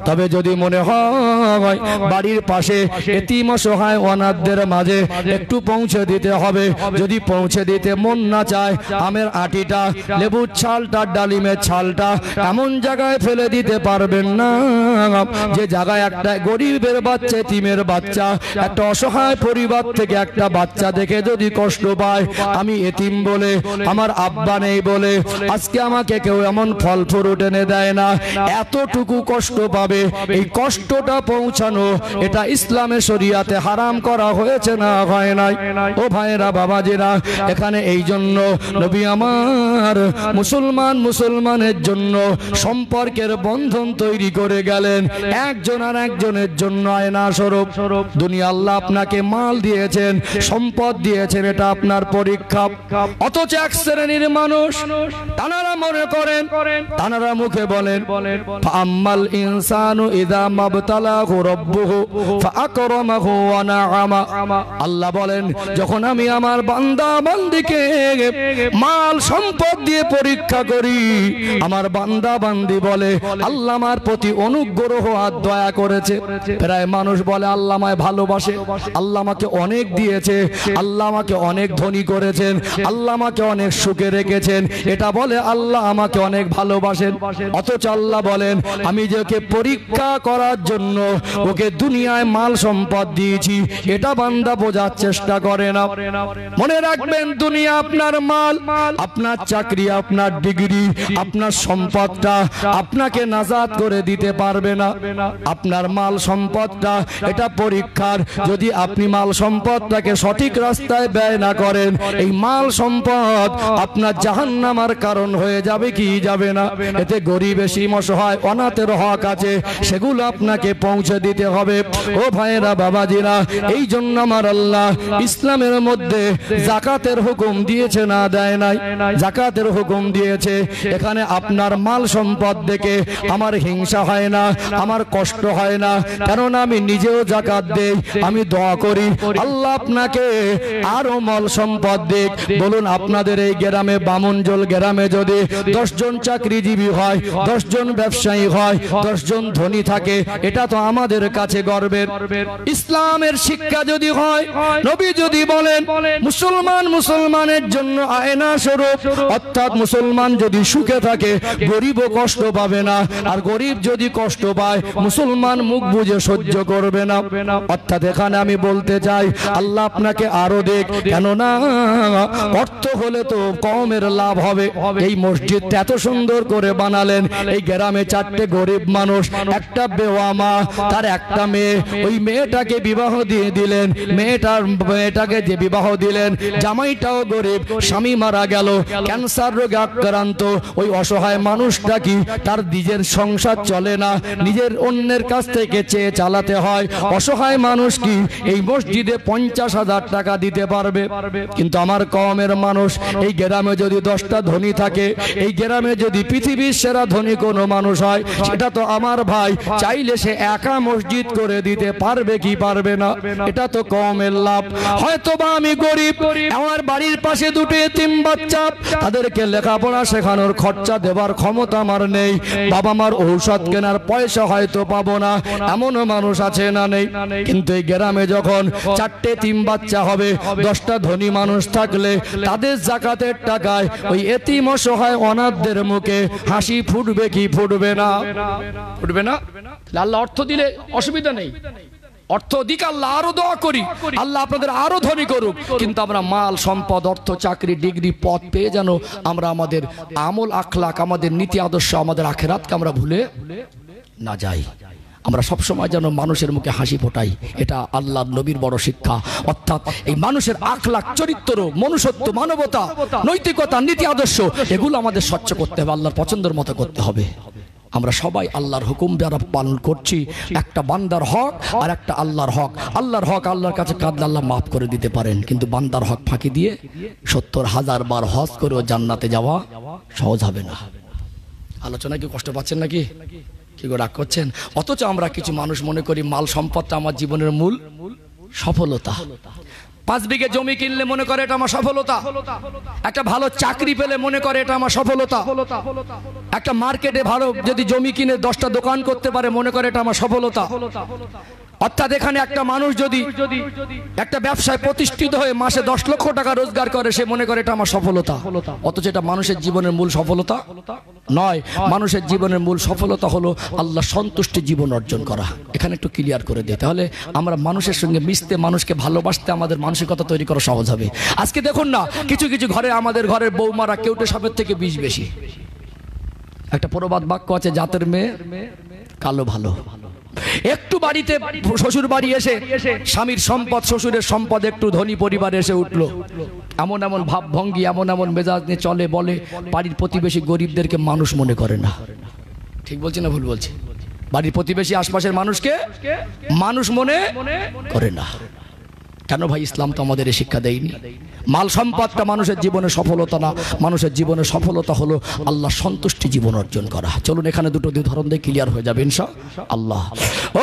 তবে যদি মনে হয় বাড়ির পাশে এতিম অসহায় অনাথদের মাঝে একটু পৌঁছে দিতে হবে, যদি পৌঁছে দিতে মন না চায় আমের আটিটা, লেবুর ছালটা, ডালিমের ছালটা এমন জায়গায় ফেলে দিতে পারবেন না যে জায়গায় একটা গরিবের বাচ্চা, এতিমের বাচ্চা, একটা অসহায় পরিবার থেকে একটা বাচ্চা দেখে যদি কষ্ট পায়, আমি এতিম বলে, আমার আব্বা নেই বলে আজকে আমাকে কেউ এমন ফল ফ্রুট এনে দেয় না, এতটুকু কষ্ট পাবে, এই কষ্টটা পৌঁছানো এটা ইসলামে শরিয়াতে হারাম করা হয়েছে না হয় নাই? ও ভাইরা বাবাজিরা, এখানে এই জন্য নবী আমার মুসলমানের জন্য সম্পর্কের বন্ধন তৈরি করে গেলেন, একজন আর একজনের জন্য আয়না স্বরূপ। দুনিয়া আল্লাহ আপনাকে মাল দিয়েছেন, সম্পদ দিয়েছেন, এটা আপনার পরীক্ষা। অথচ এক শ্রেণীর মানুষ তানারা মনে করেন, তানারা মুখে বলেন ফাআম্মাল ইনসানু ইযা মাবতালাহু রাব্বুহু ফাআকরামাহু ওয়া নাআমা। আল্লাহ বলেন যখন আমি আমার বান্দা বান্দিকে মাল সম্পদ দিয়ে পরীক্ষা করি, আমার বান্দা বান্দি বলে আল্লাহ আমার প্রতি অনুগ্রহ আর দয়া করেছে। প্রায় মানুষ বলে আল্লাহ আমায় ভালোবাসে, আল্লাহ আমাকে অনেক দিয়েছে, আল্লাহ আমাকে অনেক ধনী করেছেন, আল্লাহ আমাকে অনেক সুখে রেখেছেন, এটা বলে আল্লাহ আমাকে অনেক ভালোবাসেন। অথচ আল্লাহ বলেন আমি যে ওকে পরীক্ষা করার জন্য ওকে দুনিয়ায় মাল সম্পদ দিয়েছি, এটা বান্দা বোঝার চেষ্টা করে না। মনে রাখবেন দুনিয়া আপনার মাল, আপনার চাকরি, আপনার ডিগ্রি, আপনার সম্পদটা আপনাকে নাজাত করে দিতে পারবে না। আপনার মাল সম্পদটা এটা পরীক্ষার, যদি আপনি মাল সম্পদটাকে সঠিক রাস্তায় ব্যয় না করেন, এই মাল সম্পদ আপনার জাহান্নামের কারণ হয়ে যাবে কি যাবে না? এতে গরিব, এসিম, অসহায়, অনাথের হক আছে, সেগুলো আপনাকে পৌঁছে দিতে হবে। ও ভাইরা বাবাজিরা, এই জন্য আমার আল্লাহ ইসলামের মধ্যে যাকাতের হুকুম দিয়েছে না দেয় নাই? যাকাতের হুকুম দিয়েছে। এখানে আপনার মাল সম্পদ দেখে আমার হিংসা হয় না, আমার কষ্ট হয় না, কেননা আমি নিজেও যাকাত দেই, আমি দোয়া করি আল্লাহ আপনাকে আরো মাল সম্পদ দিক। বলুন আপনাদের এই গ্রামে, বামুনজোল গ্রামে যদি 10 জন চাকরিজীবী হয়, 10 জন ব্যবসায়ী হয়, 10 জন ধনী থাকে, এটা তো আমাদের কাছে গর্বের। ইসলামের শিক্ষা যদি হয়, নবী যদি বলেন মুসলমানের জন্য আয়না স্বরূপ, অর্থাৎ মুসলমান যদি সুখে থাকে গরিবও কষ্ট পাবে না, আর গরিব যদি কষ্ট পায় মুসলমান মুখ বুজে সহ্য করবে না। অর্থাৎ এখানে আমি বলতে চাই আল্লাহ আপনাকে আরো দেখ, কেননা অর্থ হলে তো কমের লাভ হবে। এই মসজিদটা এত সুন্দর করে বানালেন, এই গ্রামে 4টে গরিব মানুষ, একটা বেওয়া মা, তার একটা মেয়ে, ওই মেয়েটাকে বিবাহ দিয়ে দিলেন, মেয়েটাকে যে বিবাহ দিলেন জামাইটাও গরিব, স্বামী মারা গেল, ক্যান্সার রোগে আক্রান্ত, ওই অসহায় মানুষটা কি তার নিজের সংসার চলে না, নিজের অন্যের কাছ থেকে চেয়ে চালাতে হয়। অসহায় মানুষ কি এই মসজিদে 50,000 টাকা দিতে পারবে? কিন্তু আমার কওমের মানুষ, এই গ্রামে যদি 10টা ধনী থাকে, এই গ্রামে যদি পৃথিবীর সেরা ধনী কোনো মানুষ হয়, সেটা তো আমার ভাই চাইলে সে একা মসজিদ করে দিতে পারবে কি পারবে না? এটা তো কওমের লাভ। হয়তো বা আমি গরিব, আমার বাড়ির পাশে 2টো এতিম বাচ্চা, তাদেরকে লেখাপড়া শেখানোর খরচা দেবার ক্ষমতা আমার নেই, বাবা মার ঔষধ কেনার পয়সা হয়তো পাবো না, এমনও মানুষ আছে না নেই? কিন্তু এই গ্রামে যখন 4টে এতিম বাচ্চা হবে, 10টা ধনী মানুষ থাকলে তাদের যাকাতের টাকায় ওই এতিম অসহায় অনাথদের মুখে হাসি ফুটবে কি ফুটবে না? ফুটবে না? আল্লাহ অর্থ দিলে অসুবিধা নেই, অর্থ দিক, আল্লাহ আরো দোয়া করি আল্লাহ আপনাদের আরো ধনী করুক, কিন্তু আমরা মাল সম্পদ, অর্থ, চাকরি, ডিগ্রি, পদ পেয়ে যেন আমরা আমাদের আমল আখলাক, আমাদের নীতি আদর্শ, আমাদের আখেরাতকে আমরা ভুলে না যাই। আমরা সবসময় যেন মানুষের মুখে হাসি ফোটাই, এটা আল্লাহ নবীর বড় শিক্ষা। অর্থাৎ এই মানুষের আখলাক, চরিত্র, মনুষ্যত্ব, মানবতা, নৈতিকতা, নীতি আদর্শ, এগুলো আমাদের স্বচ্ছ করতে হবে, আল্লাহর পছন্দের মতো করতে হবে। আমরা সবাই আল্লাহর হুকুম যারা পালন করছি, একটা বান্দার হক আর একটা আল্লাহর হক। আল্লাহর হক আল্লাহর কাছে কাঁদলে আল্লাহ মাফ করে দিতে পারেন, কিন্তু বান্দার হক ফাঁকি দিয়ে 70,000 বার হজ করেও জান্নাতে যাওয়া সহজ হবে না। আলোচনা কি কষ্ট পাচ্ছেন নাকি? কি রাগ করছেন? অথচ আমরা কিছু মানুষ মনে করি মাল সম্পদটা আমার জীবনের মূল সফলতা। 5 বিঘে জমি কিনলে মনে করে এটা আমার সফলতা, একটা ভালো চাকরি পেলে মনে করে এটা আমার সফলতা, একটা মার্কেটে ভালো যদি জমি কিনে 10টা দোকান করতে পারে মনে করে এটা আমার সফলতা। অর্থাৎ এখানে একটা মানুষ যদি একটা ব্যবসায় প্রতিষ্ঠিত হয়ে মাসে 10 লক্ষ টাকা রোজগার করে সে মনে করে এটা আমার সফলতা, অথচ এটা মানুষের জীবনের মূল সফলতা নয়। মানুষের জীবনের মূল সফলতা হলো আল্লাহ সন্তুষ্টি জীবন অর্জন করা। এখানে একটু ক্লিয়ার করে দিই, তাহলে আমরা মানুষের সঙ্গে মিশতে, মানুষকে ভালোবাসতে আমাদের মানসিকতা তৈরি করা সহজ হবে। আজকে দেখুন না, কিছু কিছু ঘরে আমাদের ঘরের বৌমারা কেউটে সাপের থেকে বিষ বেশি। একটা প্রবাদ বাক্য আছে, জাতের মেয়ে কালো ভালো। একটু বাড়িতে শ্বশুর বাড়ি এসে স্বামীর সম্পদ, শ্বশুরের সম্পদ, একটু ধনী পরিবার এসে উঠলো, এমন এমন ভাব ভঙ্গি, এমন এমন মেজাজ নিয়ে চলে, বলে বাড়ির প্রতিবেশী গরিবদেরকে মানুষ মনে করে না। ঠিক বলছি না ভুল বলছি? বাড়ির প্রতিবেশী আশপাশের মানুষকে মানুষ মনে করে না। কেন ভাই? ইসলাম তো আমাদের এই শিক্ষা দেয়নি। মাল সম্পদটা মানুষের জীবনে সফলতা না, মানুষের জীবনে সফলতা হলো আল্লাহ সন্তুষ্টি জীবন অর্জন করা। চলুন এখানে দুটো উদাহরণ দিয়ে ক্লিয়ার হয়ে যাবে ইনশাআল্লাহ।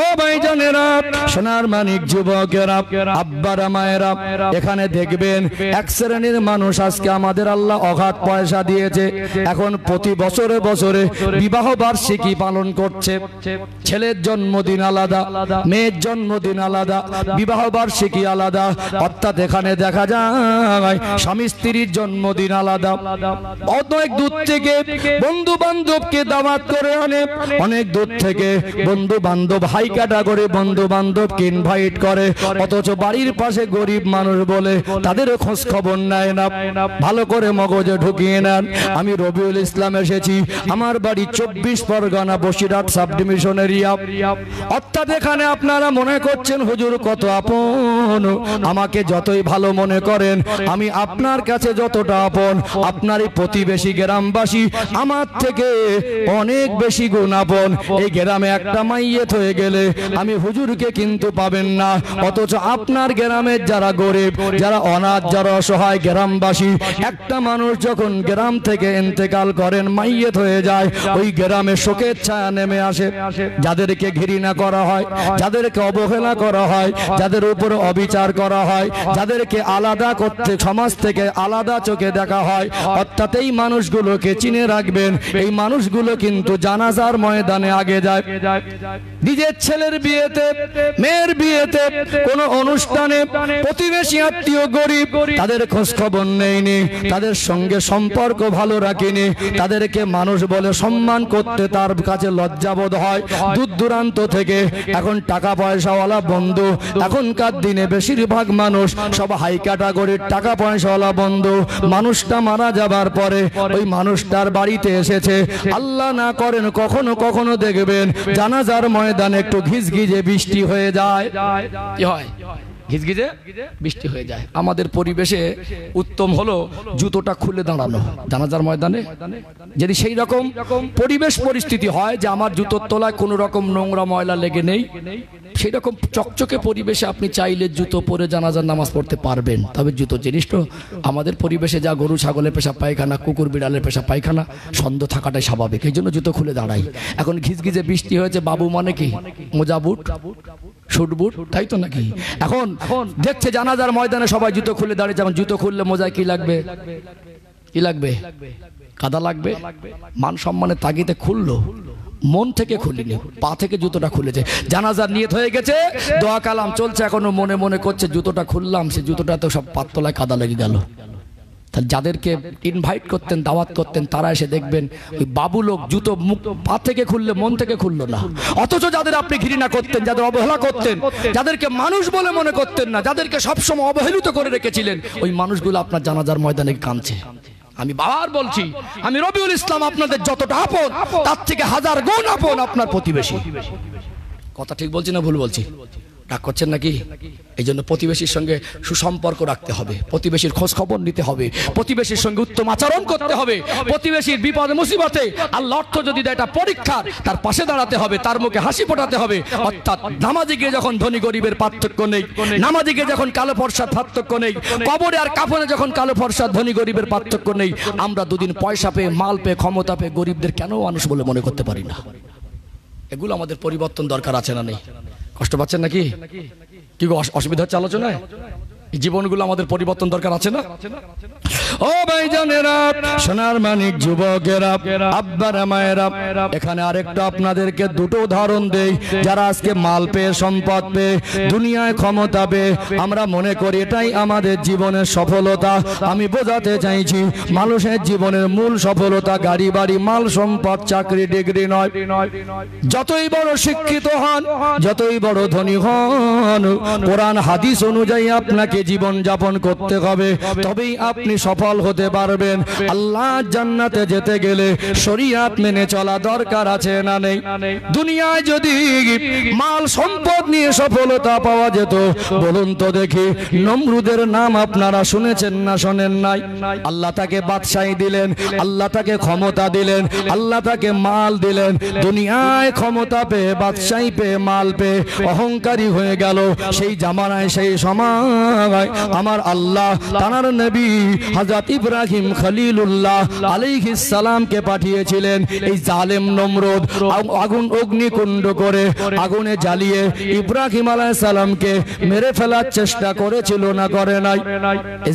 ও ভাইজানেরা, সোনার মানিক যুবকেরা, আব্বারা মায়েরা, এখানে দেখবেন এক শ্রেণীর মানুষ আজকে আমাদের আল্লাহ অগাধ পয়সা দিয়েছে, এখন প্রতি বছরে বছরে বিবাহ বার্ষিকী পালন করছে। ছেলের জন্মদিন আলাদা, মেয়ের জন্মদিন আলাদা, বিবাহ বার্ষিকী আলাদা। অর্থাৎ এখানে দেখা যায় স্বামী স্ত্রীর জন্মদিন আলাদা। অনেক দূর থেকে বন্ধু বান্ধবকে দাওয়াত করে আনে, অনেক দূর থেকে বন্ধু বান্ধব হাই ক্যাটাগরি বন্ধু বান্ধবকে ইনভাইট করে, অথচ বাড়ির পাশে গরিব মানুষ বলে তাদের খোঁজ খবর নেয় না। ভালো করে মগজে ঢুকিয়ে নেন, আমি রবিউল ইসলাম এসেছি, আমার বাড়ি 24 Pargana Basirhat sub division area. অর্থাৎ এখানে আপনারা মনে করছেন হুজুর কত আপন, আমাকে যতই ভালো মনে করেন, আমি আপনার কাছে যতটা আপন, আপনার এই প্রতিবেশী গ্রামবাসী আমার থেকে অনেক বেশি গুণ আপন। এই গ্রামে একটা মাইয়েত হয়ে গেলে আমি হুজুরকে কিন্তু পাবেন না, অথচ আপনার গ্রামের যারা গরিব, যারা অনাথ, যারা অসহায় গ্রামবাসী, একটা মানুষ যখন গ্রাম থেকে ইন্তেকাল করেন, মাইয়েত হয়ে যায়, ওই গ্রামে শোকের ছায়া নেমে আসে। যাদেরকে ঘৃণা করা হয়, যাদেরকে অবহেলা করা হয়, যাদের উপর অবিচার করা হয়, যাদেরকে আলাদা করতে সমাজ থেকে আলাদা চোখে দেখা হয়, অর্থাৎ এই মানুষগুলোকে চিনে রাখবেন, এই মানুষগুলো কিন্তু জানাজার ময়দানে আগে যায়। নিজের ছেলের বিয়েতে, মেয়ের বিয়েতে, কোন অনুষ্ঠানে প্রতিবেশী আত্মীয় গরিব, তাদের খোঁজ খবর নেয়নি, তাদের সঙ্গে সম্পর্ক ভালো রাখেনি, তাদেরকে মানুষ বলে সম্মান করতে তার কাছে লজ্জাবোধ হয়। দূর দূরান্ত থেকে এখন টাকা পয়সাওয়ালা বন্ধু, এখনকার দিনে বেশিরভাগ মানুষ সব হাই ক্যাটাগরির টাকা পয়সাওয়ালা বন্ধু। মানুষটা মারা যাবার পরে ওই মানুষটার বাড়িতে এসেছে, আল্লাহ না করেন কখনো কখনো দেখবেন জানাজার ময়দানে একটু ঘিজঘিজে বৃষ্টি হয়ে যায়। কি হয়? ঘিজঘিজে বৃষ্টি হয়ে যায়। আমাদের পরিবেশে উত্তম হলো জুতোটা খুলে দাঁড়ানো জানাজার ময়দানে। যদি সেই রকম পরিবেশ পরিস্থিতি হয় যে আমার জুতোর তলায় কোনো রকম নোংরা ময়লা লেগে নেই, সেই রকম চকচকে পরিবেশে আপনি চাইলে জুতো পরে জানাজার নামাজ পড়তে পারবেন। তবে জুতো জিনিসটা আমাদের পরিবেশে যা গরু ছাগলের পেশা পায়খানা, কুকুর বিড়ালের পেশা পায়খানা, সন্দেহ থাকাটাই স্বাভাবিক, এই জন্য জুতো খুলে দাঁড়াই। এখন ঘিজঘিজে বৃষ্টি হয়েছে, বাবু মানে কি মোজা বুট, শুট বুট, তাই তো নাকি? এখন দেখছে জানাজার ময়দানে সবাই জুতো খুলে দাঁড়িয়ে, যেমন জুতো খুললে মোজায় কি লাগবে? কি লাগবে? কাদা লাগবে। মান সম্মানের তাগিদে খুললো, মন থেকে খুলিনি, পা থেকে জুতোটা খুলেছে। জানাজার নিয়ত হয়ে গেছে, দোয়া কালাম চলছে, এখনো মনে মনে করছে জুতোটা খুললাম, সে জুতোটা তো সব পাততলায় কাদা লেগে গেল। তাহলে যাদেরকে ইনভাইট করতেন, দাওয়াত করতেন, তারা এসে দেখবেন ওই বাবু লোক জুতো মুখ পা থেকে খুললে মন থেকে খুললো না। অথচ যাদের আপনি ঘৃণা করতেন, যাদের অবহেলা করতেন, যাদেরকে মানুষ বলে মনে করতেন না, যাদেরকে সবসময় অবহেলিত করে রেখেছিলেন, ওই মানুষগুলো আপনার জানাজার ময়দানে কাঁদছে। আমি বাবার বলছি, আমি রবিউল ইসলাম আপনাদের যতটা আপন, তার থেকে 1000 গুণ আপন আপনার প্রতিবেশী। কথা ঠিক বলছি না ভুল বলছি? রাগ করছেন নাকি? এই জন্য প্রতিবেশীর সঙ্গে সুসম্পর্ক রাখতে হবে, প্রতিবেশীর খোঁজ খবর নিতে হবে, প্রতিবেশীর সঙ্গে উত্তম আচরণ করতে হবে, প্রতিবেশীর বিপদে মুসিবতে আল্লাহ অর্থ যদি দেয় এটা পরীক্ষার, তার পাশে দাঁড়াতে হবে, তার মুখে হাসি ফোটাতে হবে। অর্থাৎ নামাজে গিয়ে যখন ধনী গরিবের পার্থক্য নেই, নামাজে গিয়ে যখন কালো ফর্সার পার্থক্য নেই, কবরে আর কাফনে যখন কালো ফর্সার ধনী গরিবের পার্থক্য নেই, আমরা দুদিন পয়সা পেয়ে, মাল পেয়ে, ক্ষমতা পেয়ে গরিবদের কেন মানুষ বলে মনে করতে পারি না? এগুলো আমাদের পরিবর্তন দরকার আছে না নেই? কষ্ট পাচ্ছেন নাকি? কি অসুবিধা হচ্ছে আলোচনায়? জীবনগুলো আমাদের পরিবর্তন দরকার আছে না? ও ভাইজানেরা, সোনার মানিক যুবকেরা, আব্বারা মায়েরা, এখানে আরেকটা আপনাদেরকে দুটো উদাহরণ দেই। যারা আজকে মাল পেয়ে, সম্পদ পেয়ে, দুনিয়ায় ক্ষমতা পেয়ে আমরা মনে করি এটাই আমাদের জীবনের সফলতা। আমি বোঝাতে চাইছি মানুষের জীবনের মূল সফলতা গাড়ি বাড়ি, মাল সম্পদ, চাকরি, ডিগ্রি নয়। যতই বড় শিক্ষিত হন, যতই বড় ধনী হন, কোরআন হাদিস অনুযায়ী আপনাকে জীবন যাপন করতে হবে, তবেই আপনি সফল হতে পারবেন। আল্লাহ জান্নাতে যেতে গেলে শরীয়ত মেনে চলা দরকার আছে না নেই? দুনিয়ায় যদি মাল সম্পদ নিয়ে সফলতা পাওয়া যেত, বলুন তো দেখি, নমরুদের নাম আপনারা শুনেছেন না শোনেন নাই? আল্লাহ তাকে বাদশাহী দিলেন, আল্লাহ তাকে ক্ষমতা দিলেন, আল্লাহ তাকে মাল দিলেন। দুনিয়ায় ক্ষমতা পেয়ে, বাদশাহী পেয়ে, মাল পেয়ে অহংকারী হয়ে গেল। সেই জামানায়, সেই সময় আমার আল্লাহ তার নবী হযরত ইব্রাহিম খলিলুল্লাহ আলাইহিস সালামকে পাঠিয়েছিলেন। এই জালেম নমরুদ আগুন অগ্নিকুণ্ড করে আগুনে জ্বালিয়ে ইব্রাহিম আলাইহিস সালামকে মেরে ফেলার চেষ্টা করেছিল না করে নাই?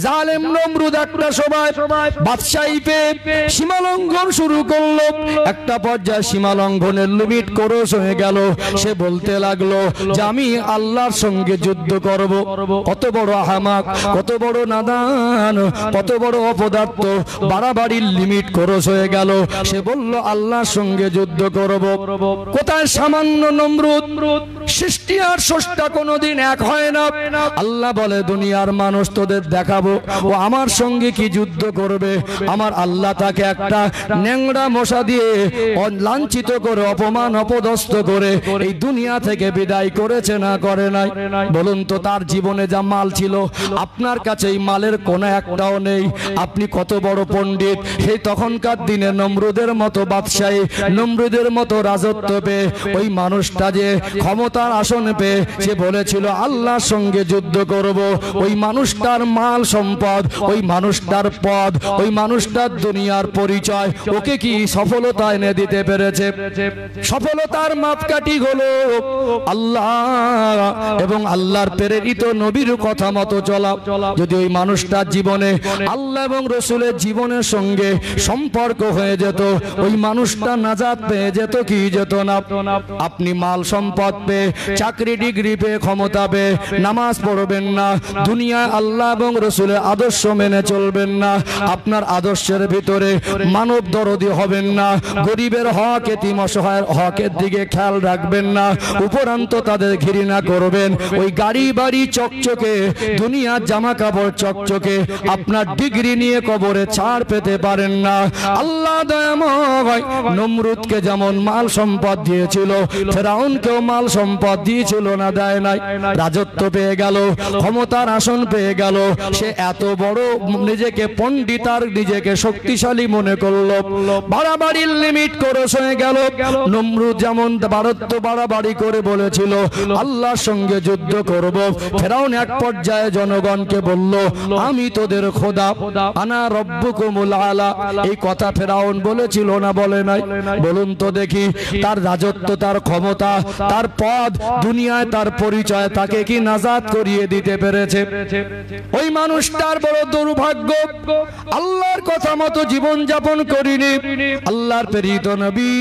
জালেম নমরুদ একটা সময় বাদশাহী পেয়ে সীমা লঙ্ঘন শুরু করলো। একটা পর্যায়ে সীমা লঙ্ঘনের লিমিট ক্রস হয়ে গেল। সে বলতে লাগলো যে আমি আল্লাহর সঙ্গে যুদ্ধ করব। কত বড় আহমাক, কত বড় নাদান, কত বড় অপদার্থ! বাড়াবাড়ির লিমিট ক্রস হয়ে গেল। সে বলল আল্লাহর সঙ্গে যুদ্ধ করব। কোথায় সামান্য নমরুদ! সৃষ্টি আর স্রষ্টা কোনোদিন এক হয় না। আল্লাহ বলে দুনিয়ার মানুষ তোদের দেখাবো ও আমার সঙ্গে কি যুদ্ধ করবে। আমার আল্লাহ তাকে একটা ন্যাংরা মশা দিয়ে লাঞ্ছিত করে, অপমান অপদস্থ করে এই দুনিয়া থেকে বিদায় করেছে না করে নাই? বলুন তো, তার জীবনে যা মাল ছিল আপনার কাছে এই মালের কোনো একটাও নেই। আপনি কত বড় পণ্ডিত! সেই তখনকার দিনে নমরুদের মতো বাদশাহী, নমরুদের মতো রাজত্ব পেয়ে ওই মানুষটা যে ক্ষমতার আসন পেয়ে সে বলেছিল আল্লাহর সঙ্গে যুদ্ধ করব। ওই মানুষটার মাল সম্পদ, ওই মানুষটার পদ, ওই মানুষটার দুনিয়ার পরিচয় ওকে কি সফলতা এনে দিতে পেরেছে? সফলতার মাপকাঠি হলো আল্লাহ এবং আল্লাহর প্রেরিত নবীর কথা মতো চলা। যদি ওই মানুষটার জীবনে আল্লাহ এবং রসুলের জীবনের সঙ্গে সম্পর্ক হয়ে যেত, ওই মানুষটা নাজাত পেয়ে যেত কি যেত না? আপনি মাল সম্পদ পেয়ে, চাকরি ডিগ্রি পেয়ে, ক্ষমতা পেয়ে নামাজ পড়বেন না, দুনিয়ায় আল্লাহ এবং রসুলের আদর্শ মেনে চলবেন না, আপনার আদর্শের ভিতরে মানব দরদি হবেন না, গরিবের হক, এতিম অসহায়ের হকের দিকে খেয়াল রাখবেন না, উপরান্ত তাদের ঘৃণা করবেন। ওই গাড়ি বাড়ি চকচকে, দুনিয়ার জামা কাপড় চকচকে, আপনার ডিগ্রি নিয়ে কবরে ছাড় পেতে পারেন না। আল্লাহ দয়াময় নমরুদকে যেমন মাল সম্পদ দিয়েছিল, ফেরাউনকেও মাল সম্পদ দিয়েছিল না দেয় নাই? রাজত্ব পেয়ে গেল, ক্ষমতার আসন পেয়ে গেল, সে এত বড় নিজেকে পণ্ডিত আর নিজেকে শক্তিশালী মনে করলো। বাড়াবাড়ির লিমিট ক্রস হয়ে গেল। নমরুদ যেমন বাড়াবাড়ি করে বলেছিল আল্লাহর সঙ্গে যুদ্ধ করব, ফেরাউন এক পর্যায়ে জনগণকে বলল আমি তোদের খোদা, আনা রব্বুকুমুল আলা। এই কথা ফেরাউন বলেছিল না বলে নাই? বলুন তো দেখি, তার রাজত্ব, তার ক্ষমতা, তার পদ, দুনিয়ায় তার পরিচয় তাকে কি নাজাত করিয়ে দিতে পেরেছে? ওই মানুষটার বড় দুর্ভাগ্য, আল্লাহর কথা মতো জীবন যাপন করিনি। আল্লাহর প্রেরিত নবী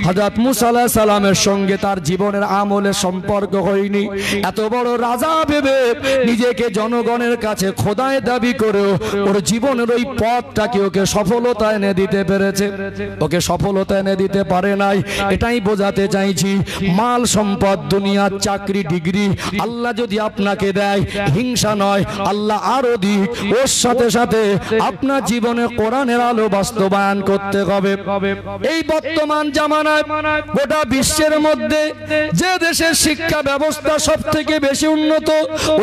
হযরত মুসা আলাইহিস সালামের সঙ্গে তার জীবনের আমলের সম্পর্ক হয়নি। এত বড় রাজা ভেবে নিজেকে জনগণের কাছে খোদায় দাবি করেও ওর জীবনের ওই পথটাকে ওকে সফলতা এনে দিতে পেরেছে? ওকে সফলতা এনে দিতে পারে নাই। এটাই বোঝাতে চাইছি, মাল সম্পদ, দুনিয়ার চাকরি ডিগ্রি আল্লাহ যদি আপনাকে দেয়, হিংসা নয়, আল্লাহ আরো দিক, ওর সাথে সাথে আপনার জীবনে কোরআনের আলো বাস্তবায়ন করতে হবে। এই বর্তমান জামানায় গোটা বিশ্বের মধ্যে যে দেশের শিক্ষা ব্যবস্থা সব থেকে বেশি উন্নত,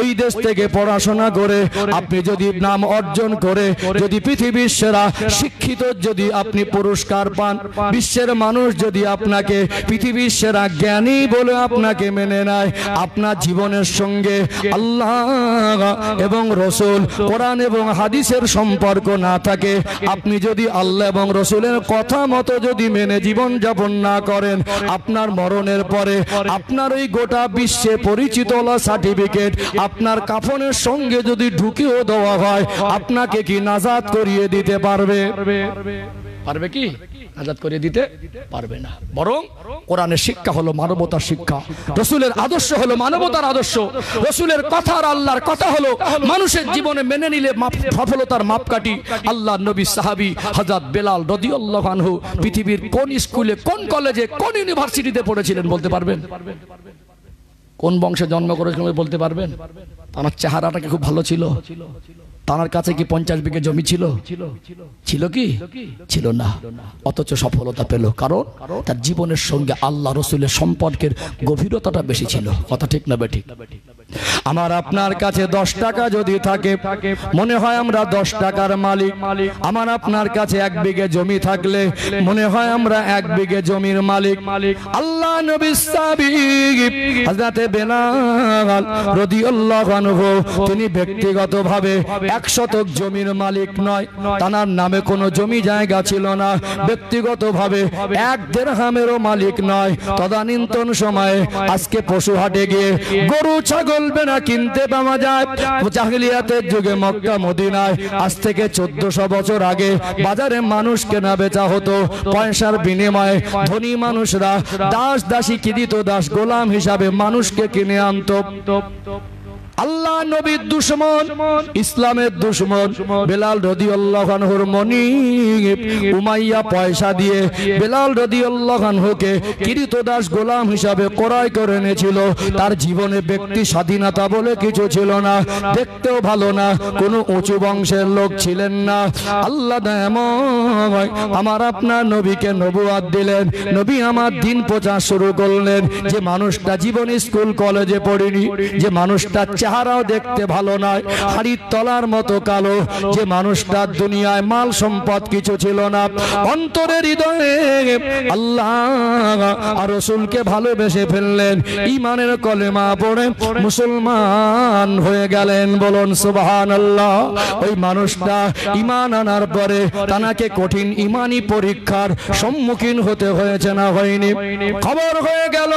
ওই দেশ থেকে পড়াশোনা করে আপনি যদি নাম অর্জন করে, যদি পৃথিবীর সেরা শিক্ষিত যদি আপনি পুরস্কার পান, বিশ্বের মানুষ যদি আপনাকে পৃথিবীর সেরা জ্ঞানী বলে আপনাকে মেনে নেয়, আপনার জীবনের সঙ্গে আল্লাহ এবং রসুল, কোরআন এবং হাদিসের সম্পর্ক না থাকে, আপনি যদি আল্লাহ এবং রসুলের কথা মতো যদি মেনে জীবন যাপন না করেন, আপনার মরণের পরে আপনার ওই গোটা বিশ্বে পরিচিত সার্টিফিকেট আপনার কাফনের সঙ্গে যদি ঢুকিয়ে দেওয়া হয়, আপনাকে কি নাজাত করিয়ে দিতে পারবে? পারবে কি? নাজাত করিয়ে দিতে পারবে না। বরং কোরআনের শিক্ষা হলো মানবতার শিক্ষা, রসুলের আদর্শ হলো মানবতার আদর্শ, রসুলের কথা আর আল্লাহর কথা হলো মানুষের জীবনে মেনে নিলে সফলতার মাপকাঠি। আল্লাহ নবী সাহাবী হযরত বেলাল রাদিয়াল্লাহু আনহু পৃথিবীর কোন স্কুলে, কোন কলেজে, কোন ইউনিভার্সিটিতে পড়েছিলেন বলতে পারবেন? কোন বংশে জন্ম করেছিলেন বলতে পারবেন? তার চেহারাটা কি খুব ভালো ছিল? তার কাছে কি 50 বিঘা জমি ছিল? ছিল কি? ছিল না। অথচ সফলতা পেল, কারণ তার জীবনের সঙ্গে আল্লাহ রসুলের সম্পর্কের গভীরতাটা বেশি ছিল। কথা ঠিক না বেঠিক? আমার আপনার কাছে 10 টাকা যদি থাকে, মনে হয় আমরা 10 টাকার মালিক। আমার আপনার কাছে 1 বিঘে জমি থাকলে মনে হয় আমরা 1 বিঘে জমির মালিক। আল্লাহ নবী সাহাবী হযরত বেলাল রাদিয়াল্লাহু আনহু তিনি ব্যক্তিগতভাবে 1 শতক জমির মালিক নয়, তার নামে কোনো জমি জায়গা ছিল না, ব্যক্তিগতভাবে 1 দিরহামেরও মালিক নয়। তদানীন্তন সময়ে আজকে পশু হাটে গিয়ে গরু ছাগল বেনা কিনতে পাওয়া যায়। জাহিলিয়াতের যুগে মক্কা মদিনায় আজ থেকে 1400 বছর আগে বাজারে মানুষ কেনা বেচা হতো পয়সার বিনিময়ে। ধনী মানুষরা দাস দাসী কৃত দাস গোলাম হিসাবে মানুষকে কিনে আনতো। আল্লাহ নবীর দুশমন, ইসলামের দুশমন বেলাল রাদিয়াল্লাহু আনহুর মনিব উমাইয়া পয়সা দিয়ে বেলাল রাদিয়াল্লাহু আনহুকে কৃতদাস গোলাম হিসাবে ক্রয় করে এনেছিল। তার জীবনে ব্যক্তি স্বাধীনতা বলে কিছু ছিল না, দেখতেও ভালো না, কোনো উঁচু বংশের লোক ছিলেন না। আল্লাহ দয়াময় আমার আপনার নবীকে নবুয়ত দিলেন, নবী আমার দিন প্রচার শুরু করলেন। যে মানুষটা জীবন স্কুল কলেজে পড়েনি, যে মানুষটা চেহারাও দেখতে ভালো নয়, হাড়ির তলার মতো কালো, যে মানুষটার দুনিয়ায় মাল সম্পদ কিছু ছিল না, অন্তরের হৃদয়ে আল্লাহ আর রাসূলকে ভালোবেসে ফেললেন, ঈমানের কলেমা পড়ে মুসলমান হয়ে গেলেন। বলুন সুবহানাল্লাহ। ওই মানুষটা ঈমান আনার পরে তাকে কঠিন ঈমানি পরীক্ষার সম্মুখীন হতে হয়েছে না হয়নি? খবর হয়ে গেল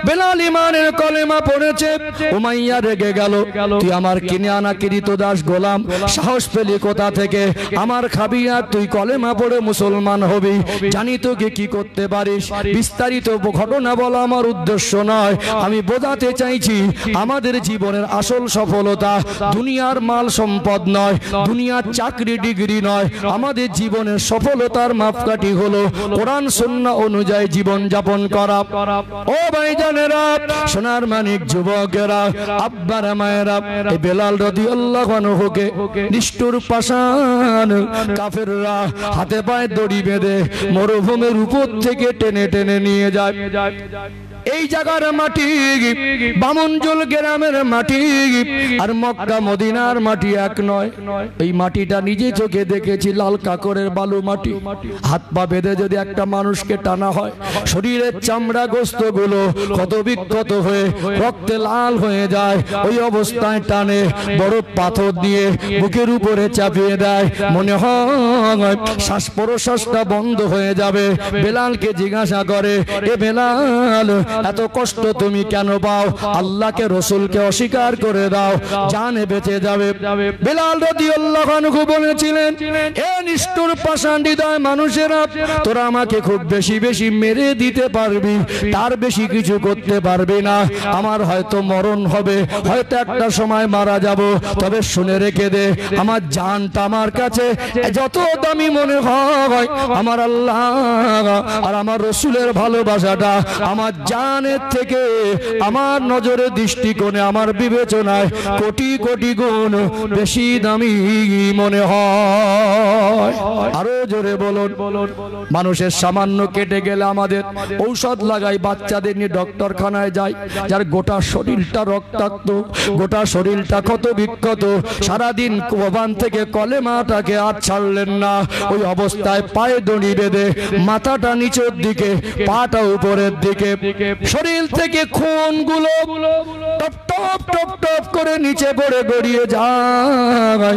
বেলাল ঈমানের কলেমা পড়েছে। উমাইয়া রেগে গেল, তুই আমার কিনে আনা কৃতদাস গোলাম, সাহস পেলি কোথা থেকে? আমার খাবি আর তুই কলেমা পড়ে মুসলমান হবি? জানি তোকে কি করতে পারিস। বিস্তারিত ঘটনা বলা আমার উদ্দেশ্য নয়, আমি বোঝাতে চাইছি আমাদের জীবনের আসল সফলতা দুনিয়ার মাল সম্পদ নয়, দুনিয়ার চাকরি ডিগ্রি নয়। আমাদের জীবনের সফলতার মাপকাঠি হলো কোরআন সুন্নাহ অনুযায়ী জীবন যাপন করা। ও ভাইজানেরা, সোনার মানিক যুবকেরা, আব্বারা মায়েরা, এই বেলাল রাদিয়াল্লাহু আনহুকে নিষ্ঠুর পাষাণ কাফেররা হাতে পায়ে দড়ি বেঁধে মরুভূমির উপর থেকে টেনে টেনে নিয়ে যায়। এই জায়গার মাটি বামনজল গ্রামের মাটি আর মক্কা মদিনার মাটি এক নয়। এই মাটিটা নিজে চোখে দেখেছি, লাল কাকরের বালু মাটি। হাত পা বেঁধে যদি একটা মানুষকে টানা হয়, শরীরের চামড়া গোস্ত গুলো ক্ষত বিক্ষত হয়ে রক্তে লাল হয়ে যায়। ওই অবস্থায় টানে, বড় পাথর দিয়ে বুকের উপরে চাপিয়ে দেয়, মনে হয় শ্বাস প্রশ্বাসটা বন্ধ হয়ে যাবে। বেলালকে জিজ্ঞাসা করে, এ বেলাল, এত কষ্ট তুমি কেন পাও? আল্লাহকে রসুলকে অস্বীকার করে দাও, জানে বেঁচে যাবে। বেলাল রাদিয়াল্লাহু আনহু বলেছিলেন, এ নিষ্ঠুর পাষাণ হৃদয় মানুষেরা, তোরা আমাকে খুব বেশি বেশি মেরে দিতে পারবি, তার বেশি কিছু করতে পারবি না। আমার হয়তো মরণ হবে, হয়তো একটা সময় মারা যাব, তবে শুনে রেখে দে, আমার জানটা আমার কাছে যত দামি মনে হয়, আমার আল্লাহ আর আমার রসুলের ভালোবাসাটা আমার জানের থেকে আমার নজরে দৃষ্টিকোণে আমার বিবেচনায় কোটি কোটি গুণ বেশি দামি মনে হয়। আরো জোরে বলুন। মানুষের সামান্য কেটে গেলে আমাদের ঔষধ লাগাই, বাচ্চাদের নিয়ে ডক্টরখানায় যায়, যার গোটা শরীরটা রক্তাক্ত, গোটা শরীরটা ক্ষত বিক্ষত, সারাদিন কোবান থেকে কলেমাটাকে আর ছাড়লেন না। ওই অবস্থায় পায়ে দড়ি বেঁধে মাথাটা নিচের দিকে, পাটা উপরের দিকে, শরীর থেকে খুনগুলো টপ টপ টপ টপ করে নিচে পড়ে গড়িয়ে যায়।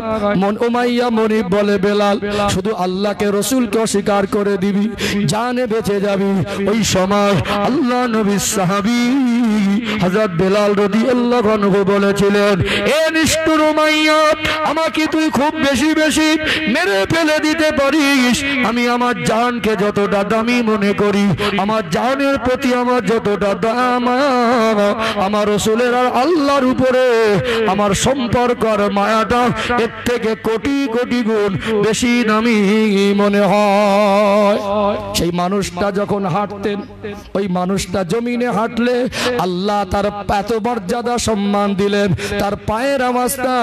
উমাইয়া মনিব বলে, বেলাল শুধু আল্লাহকে রসুলকে অস্বীকার করে দিবি, জানে বেঁচে যাবি। ওই সময় আল্লাহ নবীর সাহাবী হযরত বেলাল রাদিয়াল্লাহু আনহু বলেছিলেন, এ নিষ্ঠুর উমাইয়া, আমাকে তুই খুব বেশি বেশি মেরে ফেলে দিতে পারিস। আমি আমার জানকে যতটা দামি মনে করি, আমার জানের প্রতি আমার যতটা দাম, আমার রাসূলের আর আল্লাহর উপরে আমার সম্পর্ক আর মায়াটা এর থেকে কোটি কোটি গুণ বেশি দামি মনে হয়। সেই মানুষটা যখন হাঁটতেন, ওই মানুষটা জমিনে হাঁটলে আল্লাহ তার এত মর্যাদা সম্মান দিলেন, তার পায়ের আওয়াজটা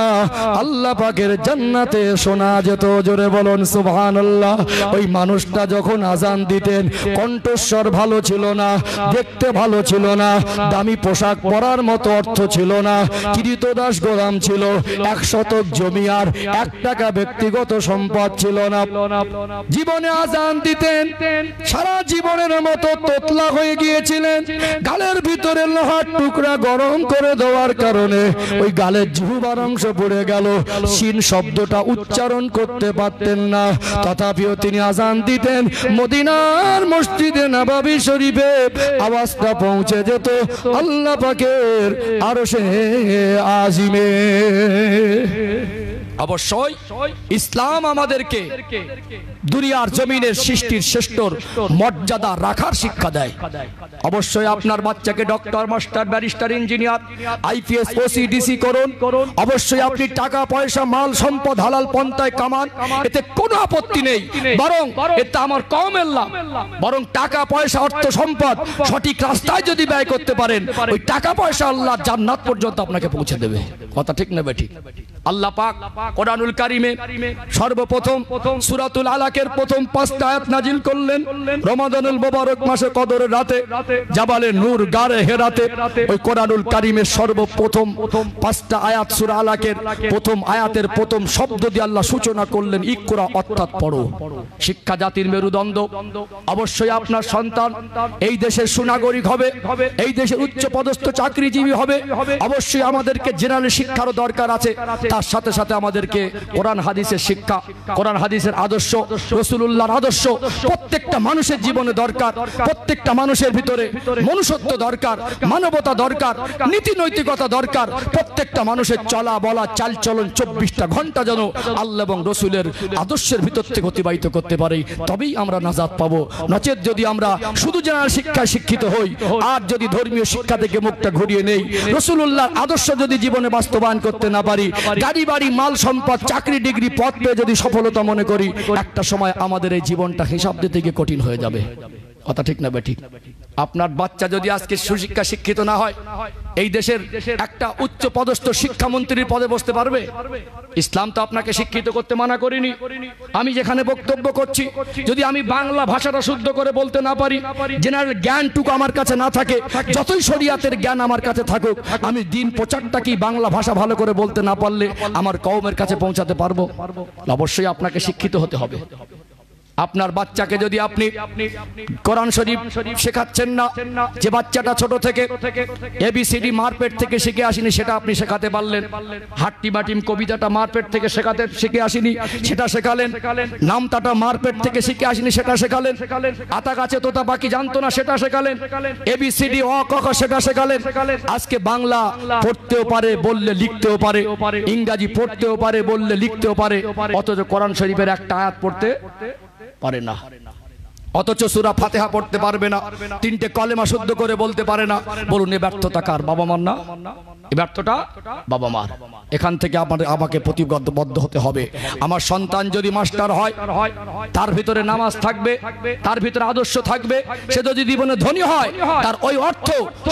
আল্লাহ পাকের জান্নাতে শোনা যেত। জোরে বলুন সুবহানাল্লাহ। ওই মানুষটা যখন আজান দিতেন, কণ্ঠস্বর ভালো ছিল না, দেখতে ভালো ছিল না, দামি পোশাক পরার মতো অর্থ ছিল না, কৃতদাস গোলাম ছিল, 1 শতক জমি আর 1 টাকা ব্যক্তিগত সম্পদ ছিল না। জীবনে আজান দিতেন, সারা জীবনের মতো তোতলা হয়ে গিয়েছিলেন। গালের ভিতরে লোহার টুকরা গরম করে দেওয়ার কারণে ওই গালের জিহ্বার অংশ পড়ে গেল, শিন শব্দটা উচ্চারণ করতে পারতেন না। তথাপিও তিনি আজান দিতেন। মদিনার মসজিদে নববী শরীফে আওয়াজটা পৌঁছে যেত আল্লাহ পাকের আরশে আজিমে। অবশ্যই ইসলাম আমাদেরকে দুনিয়ার জমিনের সৃষ্টির শ্রেষ্ঠর মর্যাদা রাখার শিক্ষা দেয়। অবশ্যই আপনার বাচ্চাকে doctor, master, barrister, engineer, IPS, OC, DC করুন। অবশ্যই আপনি টাকা পয়সা মাল সম্পদ হালাল পন্থায় কামান, এতে কোনো আপত্তি নেই, বরং এতে আমার কওমের লাভ। বরং টাকা পয়সা অর্থ সম্পদ সঠিক রাস্তায় যদি ব্যয় করতে পারেন, ওই টাকা পয়সা আল্লাহ জান্নাত পর্যন্ত আপনাকে পৌঁছে দেবে। কথা ঠিক না বেঠিক? আল্লাহ পাক কোরআনুল কারীমে সর্বপ্রথম সূরাতুল আলাকের প্রথম 5টা আয়াত নাজিল করলেন রমাদানুল মুবারক মাসে কদরের রাতে জাবালে নূর গারে হেরাতে। ওই কোরআনুল কারীমের সর্বপ্রথম 5টা আয়াত সূরা আলাকের প্রথম আয়াতের প্রথম শব্দ দিয়ে আল্লাহ সূচনা করলেন ইকরা, অর্থাৎ পড়ো। শিক্ষা জাতির মেরুদণ্ড। অবশ্যই আপনার সন্তান এই দেশের সুনাগরিক হবে, এই দেশের উচ্চ পদস্থ চাকরিজীবী হবে। অবশ্যই আমাদেরকে জেনারেল শিক্ষারও দরকার আছে, তার সাথে সাথে আমাদেরকে কোরআন হাদিসের শিক্ষা, কোরআন হাদিসের আদর্শ, রাসূলুল্লাহর আদর্শ প্রত্যেকটা মানুষের জীবনে দরকার। প্রত্যেকটা মানুষের ভিতরে মনুষ্যত্ব দরকার, মানবতা দরকার, নীতি নৈতিকতা দরকার। প্রত্যেকটা মানুষের চলা বলা চাল চলন 24টা ঘন্টা যেন আল্লাহ এবং রাসূলের আদর্শের ভিতর থেকে অতিবাহিত করতে পারি, তবেই আমরা নাজাত পাবো। নচেত যদি আমরা শুধু জেনারেল শিক্ষায় শিক্ষিত হই আর যদি ধর্মীয় শিক্ষা থেকে মুখটা ঘুরিয়ে নেই, রাসূলুল্লাহর আদর্শ যদি জীবনে বাস্তবায়ন করতে না পারি, গাড়ি বাড়ি মাল সম্পদ চাকরি ডিগ্রি পদ পেয়ে যদি সফলতা মনে করি, একটা সময় আমাদের এই জীবনটা হিসাব দিতে গিয়ে কঠিন হয়ে যাবে। কথা ঠিক না বেঠিক? আপনার বাচ্চা যদি আজকে সুশিক্ষা শিক্ষিত না হয়, এই দেশের একটা উচ্চ পদস্থ শিক্ষামন্ত্রীর পদে বসতে পারবে? ইসলাম তো আপনাকে শিক্ষিত করতে মানা করেনি। আমি যেখানে বক্তব্য করছি, যদি আমি বাংলা ভাষাটা শুদ্ধ করে বলতে না পারি, জেনারেল জ্ঞানটুকু আমার কাছে না থাকে, যতই শরিয়াতের জ্ঞান আমার কাছে থাকুক, আমি দিন প্রচারটা কি বাংলা ভাষা ভালো করে বলতে না পারলে আমার কওমের কাছে পৌঁছাতে পারবো? অবশ্যই আপনাকে শিক্ষিত হতে হবে। আপনার বাচ্চাকে যদি আপনি কোরআন শরীফ শেখাচ্ছেন না, যে বাচ্চাটা ছোট থেকে এবিসিডি মারপেট থেকে শিখে আসেনি সেটা আপনি শেখাতে পারলেন, হাট্টি বাটিম কবিতাটা মারপেট থেকে শিখে আসেনি সেটা শেখালেন, নামতাটা মারপেট থেকে শিখে আসেনি সেটা শেখালেন, আতা গাছে তোতা পাখি জানতো না সেটা শেখালেন, এবিসিডি অ ক খ সেটা শেখালেন। আজকে বাংলা পড়তেও পারে, বললে লিখতেও পারে, ইংরাজি পড়তেও পারে, বললে লিখতেও পারে, অথচ কোরআন শরীফের একটা আয়াত পড়তে পারে না, অথচ সূরা ফাতিহা পড়তে পারবে না, 3টে কলেমা শুদ্ধ করে বলতে পারে না। বলুন এ ব্যর্থতা কার? বাবা মার না? এই ব্যর্থতা বাবা মার। এখান থেকে আমাকে প্রতিবদ্ধ হতে হবে। আমার সন্তান যদি মাস্টার হয়, তার ভিতরে নামাজ থাকবে, তার ভিতরে আদর্শ থাকবে, সে যদি জীবনে ধনী হয়, তার ওই অর্থ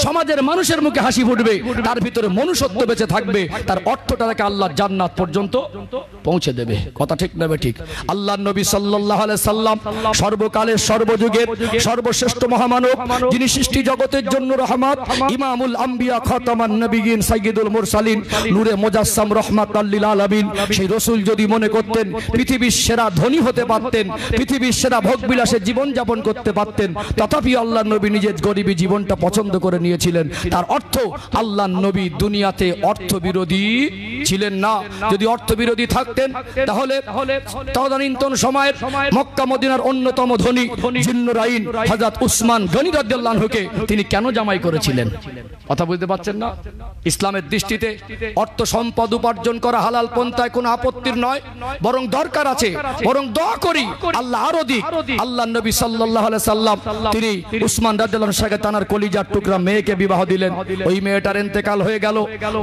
সমাজের মানুষের মুখে হাসি ফুটবে, তার ভিতরে মনুষ্যত্ব বেঁচে থাকবে, তার অর্থটা তাকে আল্লাহর জান্নাত পর্যন্ত পৌঁছে দেবে। কথা ঠিক না ঠিক? আল্লাহর নবী সাল্লাল্লাহু আলাইহি সাল্লাম সর্বকালের সর্বযুগের সর্বশ্রেষ্ঠ মহামানব, যিনি সৃষ্টি জগতের জন্য রহমত, ইমামুল আম্বিয়া খাতামান নবিয়িন সাইয়্যিদুল মুরসালিন নূরে মুজাসসাম রাহমাতাল লিল আলামিন। সেই রাসূল যদি মনে করতেন পৃথিবীর সেরা ধনী হতে পারতেন, পৃথিবীর সেরা ভোগবিলাসে জীবন যাপন করতে পারতেন, তথাপি আল্লাহর নবী নিজের গরিবী জীবনটা পছন্দ করে নিয়েছিলেন। তার অর্থ আল্লাহর নবী দুনিয়াতে অর্থ বিরোধী ছিলেন না। যদি অর্থ বিরোধী থাকতেন তাহলে তদানীন্তন সময়ের মক্কা মদিনার অন্যতম ধনী জিন্নুরাইন হযরত উসমান গনি রাদিয়াল্লাহু আনহুকে তিনি কেন জামাই করেছিলেন? কথা বুঝতে পারছেন না? ইসলামের দৃষ্টিতে অর্থ সম্পদ উপার্জন করা হালাল পন্থায় কোনো আপত্তির নয়, বরং দরকার আছে, বরং দোয়া করি আল্লাহ আরো দিক। আল্লাহর নবী সাল্লাল্লাহু আলাইহি সাল্লাম তিনি উসমান রাদিয়াল্লাহু আনহুর সাথে তার কলিজার টুকরা মেয়েকে বিবাহ দিলেন। ওই মেয়েটার ইন্তেকাল হয়ে গেল।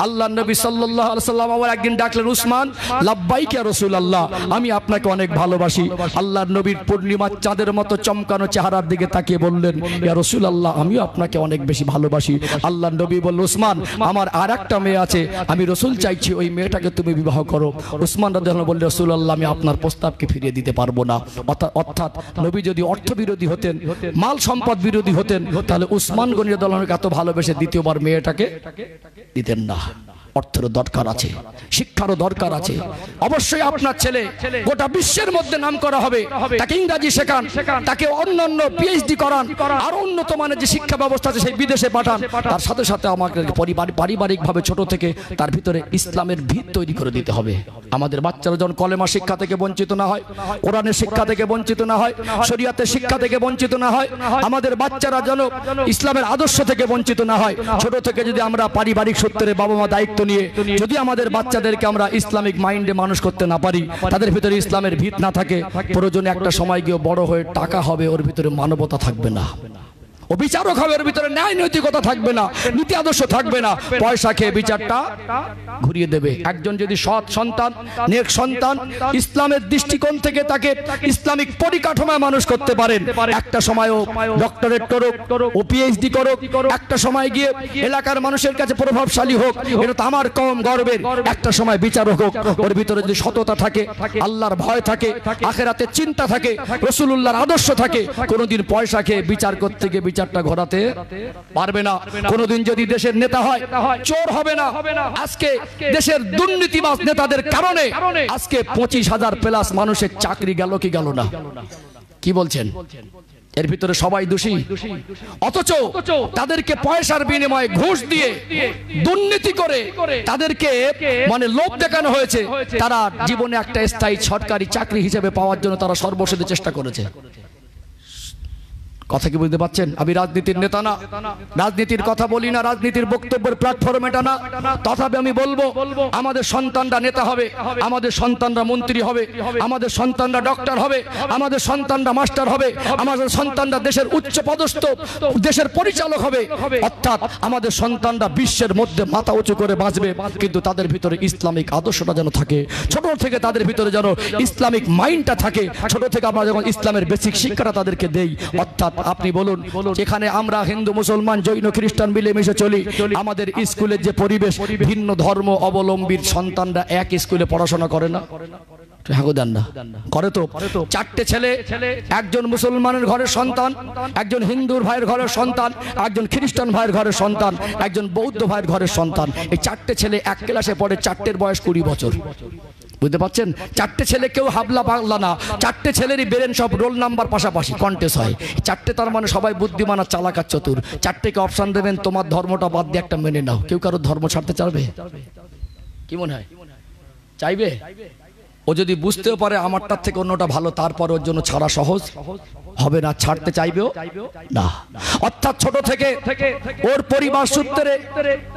আল্লাহর নবী সাল্লাল্লাহু আলাইহি সাল্লাম আবার একদিন ডাকলেন, উসমান লাব্বাইক ইয়া রাসূলুল্লাহ, আমি আপনাকে অনেক ভালোবাসি। আল্লাহর নবীর পূর্ণিমার চাঁদের মতো চমকানো চেহারার দিকে তাকিয়ে বললেন, ইয়া রাসূলুল্লাহ, আমিও আপনাকে অনেক বেশি ভালোবাসি। আল্লাহর নবী বললেন, উসমান আমার আরেকটা মেয়ে আছে, আমি রাসূল চাইছি ওই মেয়েটাকে তুমি বিবাহ করো। উসমান রাদিয়াল্লাহু আনহু বললেন, রাসূলুল্লাহ, আমি আপনার প্রস্তাবকে ফিরিয়ে দিতে পারবো না। অর্থাৎ নবী যদি অর্থ বিরোধী হতেন, মাল সম্পদ বিরোধী হতেন, তাহলে উসমান গনি রাদিয়াল্লাহু আনহুকে এত ভালোবেসে দ্বিতীয়বার মেয়েটাকে দিতেন না। অর্থের দরকার আছে, শিক্ষারও দরকার আছে। অবশ্যই আপনার ছেলে গোটা বিশ্বের মধ্যে নাম করা হবে, তাকে ইংরেজি শেখান, তাকে অন্যান্য পিএইচডি করান, আর উন্নত মানের যে শিক্ষা ব্যবস্থা আছে সেই বিদেশে পাঠান। তার সাথে সাথে আমাকে পারিবারিকভাবে ছোট থেকে তার ভিতরে ইসলামের ভিত তৈরি করে দিতে হবে। আমাদের বাচ্চারা যখন কলেমা শিক্ষা থেকে বঞ্চিত না হয়, কোরআনের শিক্ষা থেকে বঞ্চিত না হয়, শরীয়তের শিক্ষা থেকে বঞ্চিত না হয়, আমাদের বাচ্চারা যেন ইসলামের আদর্শ থেকে বঞ্চিত না হয়। ছোট থেকে যদি আমরা পারিবারিক সূত্রে বাবা মা দায়িত্ব নিয়ে যদি আমাদের বাচ্চাদেরকে আমরা ইসলামিক মাইন্ডে মানুষ করতে না পারি, তাদের ভিতরে ইসলামের ভিত না থাকে, প্রয়োজনে একটা সময় গিয়ে বড় হয়ে টাকা হবে, ওর ভিতরে মানবতা থাকবে না, ও বিচারক হবে, ওর ভিতরে ন্যায় নৈতিকতা থাকবে না, নীতি আদর্শ থাকবে না, পয়সা খেয়ে বিচারটা ঘুরিয়ে দেবে। একজন যদি সৎ সন্তান, নেক সন্তান, ইসলামের দৃষ্টিকোণ থেকে তাকে ইসলামিক পরিকাঠামোয় মানুষ করতে পারেন, একটা সময়ও ডক্টরেট করুক, ও পিএইচডি করুক, একটা সময় গিয়ে এলাকার মানুষের কাছে প্রভাবশালী হোক, এটা তো আমার কম গর্বের। একটা সময় বিচারক হোক, ওর ভিতরে যদি সততা থাকে, আল্লাহর ভয় থাকে, আখিরাতের চিন্তা থাকে, রাসূলুল্লাহর আদর্শ থাকে, কোনোদিন পয়সা খেয়ে বিচার করতে গিয়ে বিচারটা ঘোরাতে পারবে না। কোনোদিন যদি দেশের নেতা হয়, চোর হবে না। আজকে দেশের দুর্নীতিবাজ নেতাদের কারণে আজকে 25,000 প্লাস মানুষের চাকরি গেল কি গেল না? কি বলছেন? এর ভিতরে সবাই দোষী, অথচ তাদেরকে পয়সার বিনিময়ে ঘুষ দিয়ে দুর্নীতি করে তাদেরকে মানে লোভ দেখানো হয়েছে। তারা জীবনে একটা স্থায়ী সরকারি চাকরি হিসেবে পাওয়ার জন্য তারা সর্বশেষে চেষ্টা করেছে। কথা কি বুঝতে পারছেন? আমি রাজনীতির নেতা না, রাজনীতির কথা বলি না, রাজনীতির বক্তব্যের প্ল্যাটফর্ম এটা না। তথাপি আমি বলবো, আমাদের সন্তানরা নেতা হবে, আমাদের সন্তানরা মন্ত্রী হবে, আমাদের সন্তানরা ডক্টর হবে, আমাদের সন্তানরা মাস্টার হবে, আমাদের সন্তানরা দেশের উচ্চ পদস্থ দেশের পরিচালক হবে। অর্থাৎ আমাদের সন্তানরা বিশ্বের মধ্যে মাথা উঁচু করে বাঁচবে, কিন্তু তাদের ভিতরে ইসলামিক আদর্শটা যেন থাকে, ছোট থেকে তাদের ভিতরে যেন ইসলামিক মাইন্ডটা থাকে। ছোট থেকে আমরা যখন ইসলামের বেসিক শিক্ষাটা তাদেরকে দেই, অর্থাৎ আপনি বলুন, এখানে আমরা হিন্দু মুসলমান জৈন খ্রিস্টান মিলেমিশে চলি, আমাদের স্কুলের যে পরিবেশ, ভিন্ন ধর্ম অবলম্বীর সন্তানরা এক স্কুলে পড়াশোনা করে না? করে তো। 4টে ছেলে, একজন মুসলমানের ঘরের সন্তান, একজন হিন্দুর ভাইয়ের ঘরের সন্তান, একজন খ্রিস্টান ভাইয়ের ঘরের সন্তান, একজন বৌদ্ধ ভাইয়ের ঘরের সন্তান। এই 4টে ছেলে এক ক্লাসে পড়ে, 4টের বয়স 20 বছর। বুঝতে পারছেন? 4টে ছেলে কেউ হাবলা পাগলা না, 4টে ছেলেরই ব্রেন সব রোল নাম্বার পাশাপাশি কন্টেস্ট হয়। 4টে তার মানে সবাই বুদ্ধিমান আর চালাক আর চতুর। 4টেকে অপশন দেবেন, তোমার ধর্মটা বাদ দিয়ে একটা মেনে নাও। কেউ কারোর ধর্ম ছাড়তে চাইবে? কি মনে হয়? চাইবে? ও যদি বুঝতেও পারে আমারটার থেকে অন্যটা ভালো, তারপর ওর জন্য ছাড়া সহজ হবে না, ছাড়তে চাইবেও না। অর্থাৎ ছোট থেকে ওর পরিবার সূত্রে,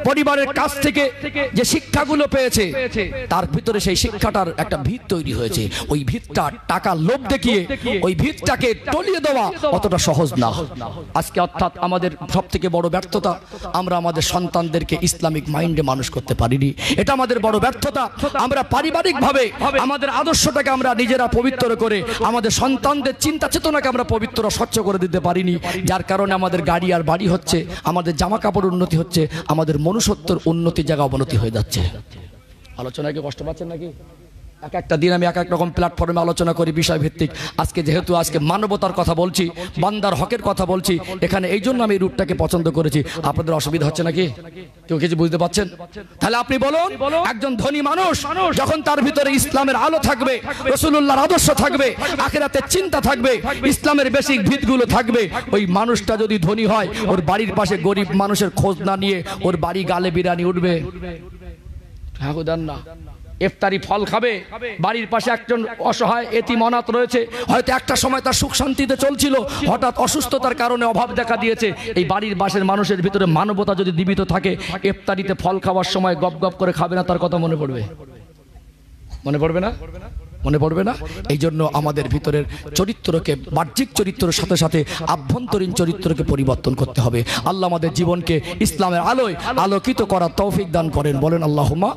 পরিবারের কাছ থেকে যে শিক্ষাগুলো পেয়েছে, তার ভিতরে সেই শিক্ষাটার একটা ভিত তৈরি হয়েছে। ওই ভিতটা টাকা লোভ দেখিয়ে ওই ভিতটাকে টলিয়ে দেওয়া অতটা সহজ না আজকে। অর্থাৎ আমাদের সব থেকে বড় ব্যর্থতা, আমরা আমাদের সন্তানদেরকে ইসলামিক মাইন্ডে মানুষ করতে পারিনি। এটা আমাদের বড় ব্যর্থতা। আমরা পারিবারিকভাবে আমাদের আদর্শটাকে আমরা নিজেরা পবিত্র করে আমাদের সন্তানদের চিন্তা চেতনাকে আমরা পবিত্র স্বচ্ছ করে দিতে পারিনি, যার কারণে আমাদের গাড়ি আর বাড়ি হচ্ছে, আমাদের জামা কাপড় উন্নতি হচ্ছে, আমাদের মনুষ্যত্বর উন্নতির জায়গা অবনতি হয়ে যাচ্ছে। আলোচনায় কি কষ্ট পাচ্ছেন নাকি? এক একটা দিন আমি এক এক রকম প্ল্যাটফর্মে আলোচনা করি বিষয় ভিত্তিক। আজকে যেহেতু আজকে মানবতার কথা বলছি, বান্দার হকের কথা বলছি, এখানে এই জন্য আমি এই রুটটাকে পছন্দ করেছি। আপনাদের অসুবিধা হচ্ছে নাকি? কেউ কিছু বুঝতে পারছেন? তাহলে আপনি বলুন, একজন ধনী মানুষ যখন তার ভিতরে ইসলামের আলো থাকবে, রাসূলুল্লাহর আদর্শ থাকবে, আখিরাতের চিন্তা থাকবে, ইসলামের বেসিক ভিতগুলো থাকবে, ওই মানুষটা যদি ধনী হয়, ওর বাড়ির পাশে গরিব মানুষের খোঁজ না নিয়ে ওর বাড়ি গালে বিরিয়ানি উঠবে? হ্যাঁ দেন না। ইফতারি ফল খাবে, বাড়ির পাশে একজন অসহায় এতিম অনাথ রয়েছে, হয়তো একটা সময় তার সুখ শান্তিতে চলছিল, হঠাৎ অসুস্থতার কারণে অভাব দেখা দিয়েছে। এই বাড়ির পাশের মানুষের ভিতরে মানবতা যদি জীবিত থাকে, ইফতারিতে ফল খাওয়ার সময় গপ গপ করে খাবে না? তার কথা মনে পড়বে? মনে পড়বে না? মনে পড়বে না? এই জন্য আমাদের ভিতরের চরিত্রকে, বাহ্যিক চরিত্রের সাথে সাথে আভ্যন্তরীণ চরিত্রকে পরিবর্তন করতে হবে। আল্লাহ আমাদের জীবনকে ইসলামের আলোয় আলোকিত করার তৌফিক দান করেন, বলেন আল্লাহুম্মা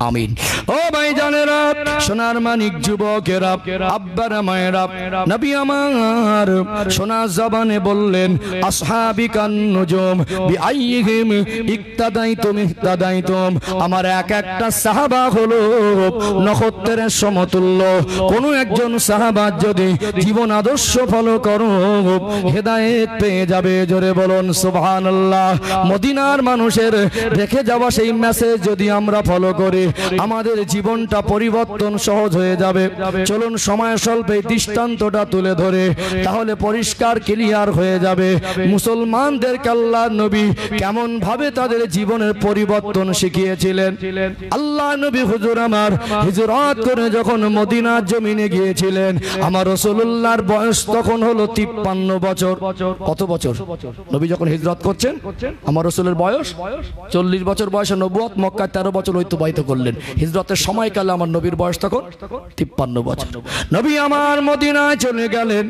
আমিন। ও ভাইজানেরা, সোনার মানিক যুবকেরা, আব্বারা মায়েরা, নবী আমার সোনার জবানে বললেন, আসহাবিকান নুজুম বিআইহিম ইক্তাদাইতুম ইহতাদাইতুম। আমার এক একটা সাহাবা হলো নক্ষত্রের সমতুল্য। কোন একজন সাহাবা যদি জীবন আদর্শ ফলো করো, হেদায়েত পেয়ে যাবে। জোরে বলুন সুবহানাল্লাহ। মদিনার মানুষের রেখে যাওয়া সেই মেসেজ যদি আমরা ফলো করি, আমাদের জীবনটা পরিবর্তন সহজ হয়ে যাবে। চলুন সময় স্বল্পে দৃষ্টান্তটা তুলে ধরে, তাহলে পরিষ্কার ক্লিয়ার হয়ে যাবে মুসলমানদেরকে আল্লাহ নবী কেমন ভাবে তাদের জীবনের পরিবর্তন শিখিয়েছিলেন। আল্লাহ নবী হুজুর আমার হিজরত করে যখন মদিনার জমিনে গিয়েছিলেন, আমার রাসূলুল্লাহর বয়স তখন হলো 53 বছর। কত বছর? নবী যখন হিজরত করছেন, আমার রাসূলের বয়স 40 বছর বয়সে নবুয়ত, মক্কায় 13 বছর অতিবাহিত করলেন। হিজরতের সময়কালে আমার নবীর বয়স তখন 53 বছর। নবী আমার মদিনায় চলে গেলেন।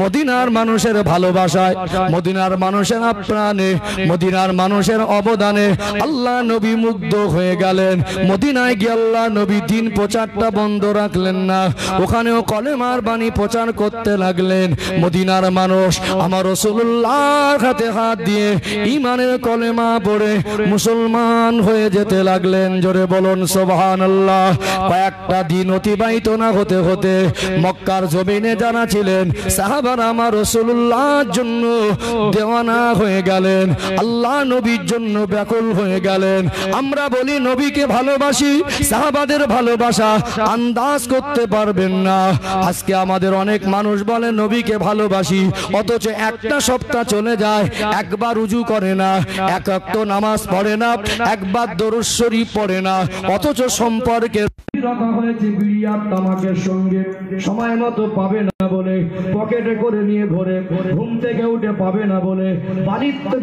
মদিনার মানুষের ভালোবাসায়, মদিনার মানুষের আপ্রাণে, মদিনার মানুষের অবদানে আল্লাহ নবী মুগ্ধ হয়ে গেলেন। মদিনায় গিয়ে আল্লাহ নবী দিন প্রচারটা বন্ধ রাখলেন না, ওখানেও কলেমার বাণী প্রচার করতে লাগলেন। মদিনার মানুষ আমার রাসূলুল্লাহর হাতে হাত দিয়ে ঈমানের কলেমা পড়ে মুসলমান হয়ে যেতে লাগলেন। জোরে বলুন সুবহানাল্লাহ। কয়েকটা দিন অতিবাহিত না হতে হতে মক্কার জমিনে যারা ছিলেন সাহাবারা আমার রাসূলুল্লাহর জন্য দেওয়ানা হয়ে গেলেন, আল্লাহ নবীর জন্য ব্যাকুল হয়ে গেলেন। আমরা বলি নবীকে ভালোবাসি, সাহাবাদের ভালোবাসা আন্দাজ করতে পারবেন না। আজকে আমাদের অনেক মানুষ বলে নবীকে ভালোবাসি, অথচ একটা সপ্তাহ চলে যায়, একবার উজু করে না, এক ওয়াক্ত নামাজ পড়ে না, একবার দরুদ শরীফ পড়ে না, অথচ সম্পর্কে রাখা হয়েছে বিড়ি আর তামাকের সঙ্গে। সময় মতো পাবে না বলে পকেটে করে নিয়ে ঘরে, ঘুম থেকে উঠে পাবে না বলে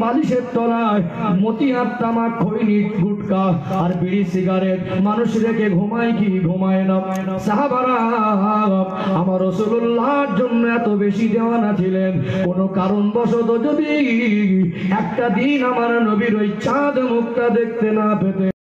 বালিশের তলায় মতি আর তামাক, খৈনি, গুটকা আর বিড়ি সিগারেট মানুষ রেখে ঘুমায় কি ঘুমায় না। সাহাবারা আমার রাসূলুল্লাহর জন্য এত বেশি দেওয়ানা ছিলেন, কোন কারণবশত যদি একটা দিন আমার নবীর ওই চাঁদ মুখটা দেখতে না পেতে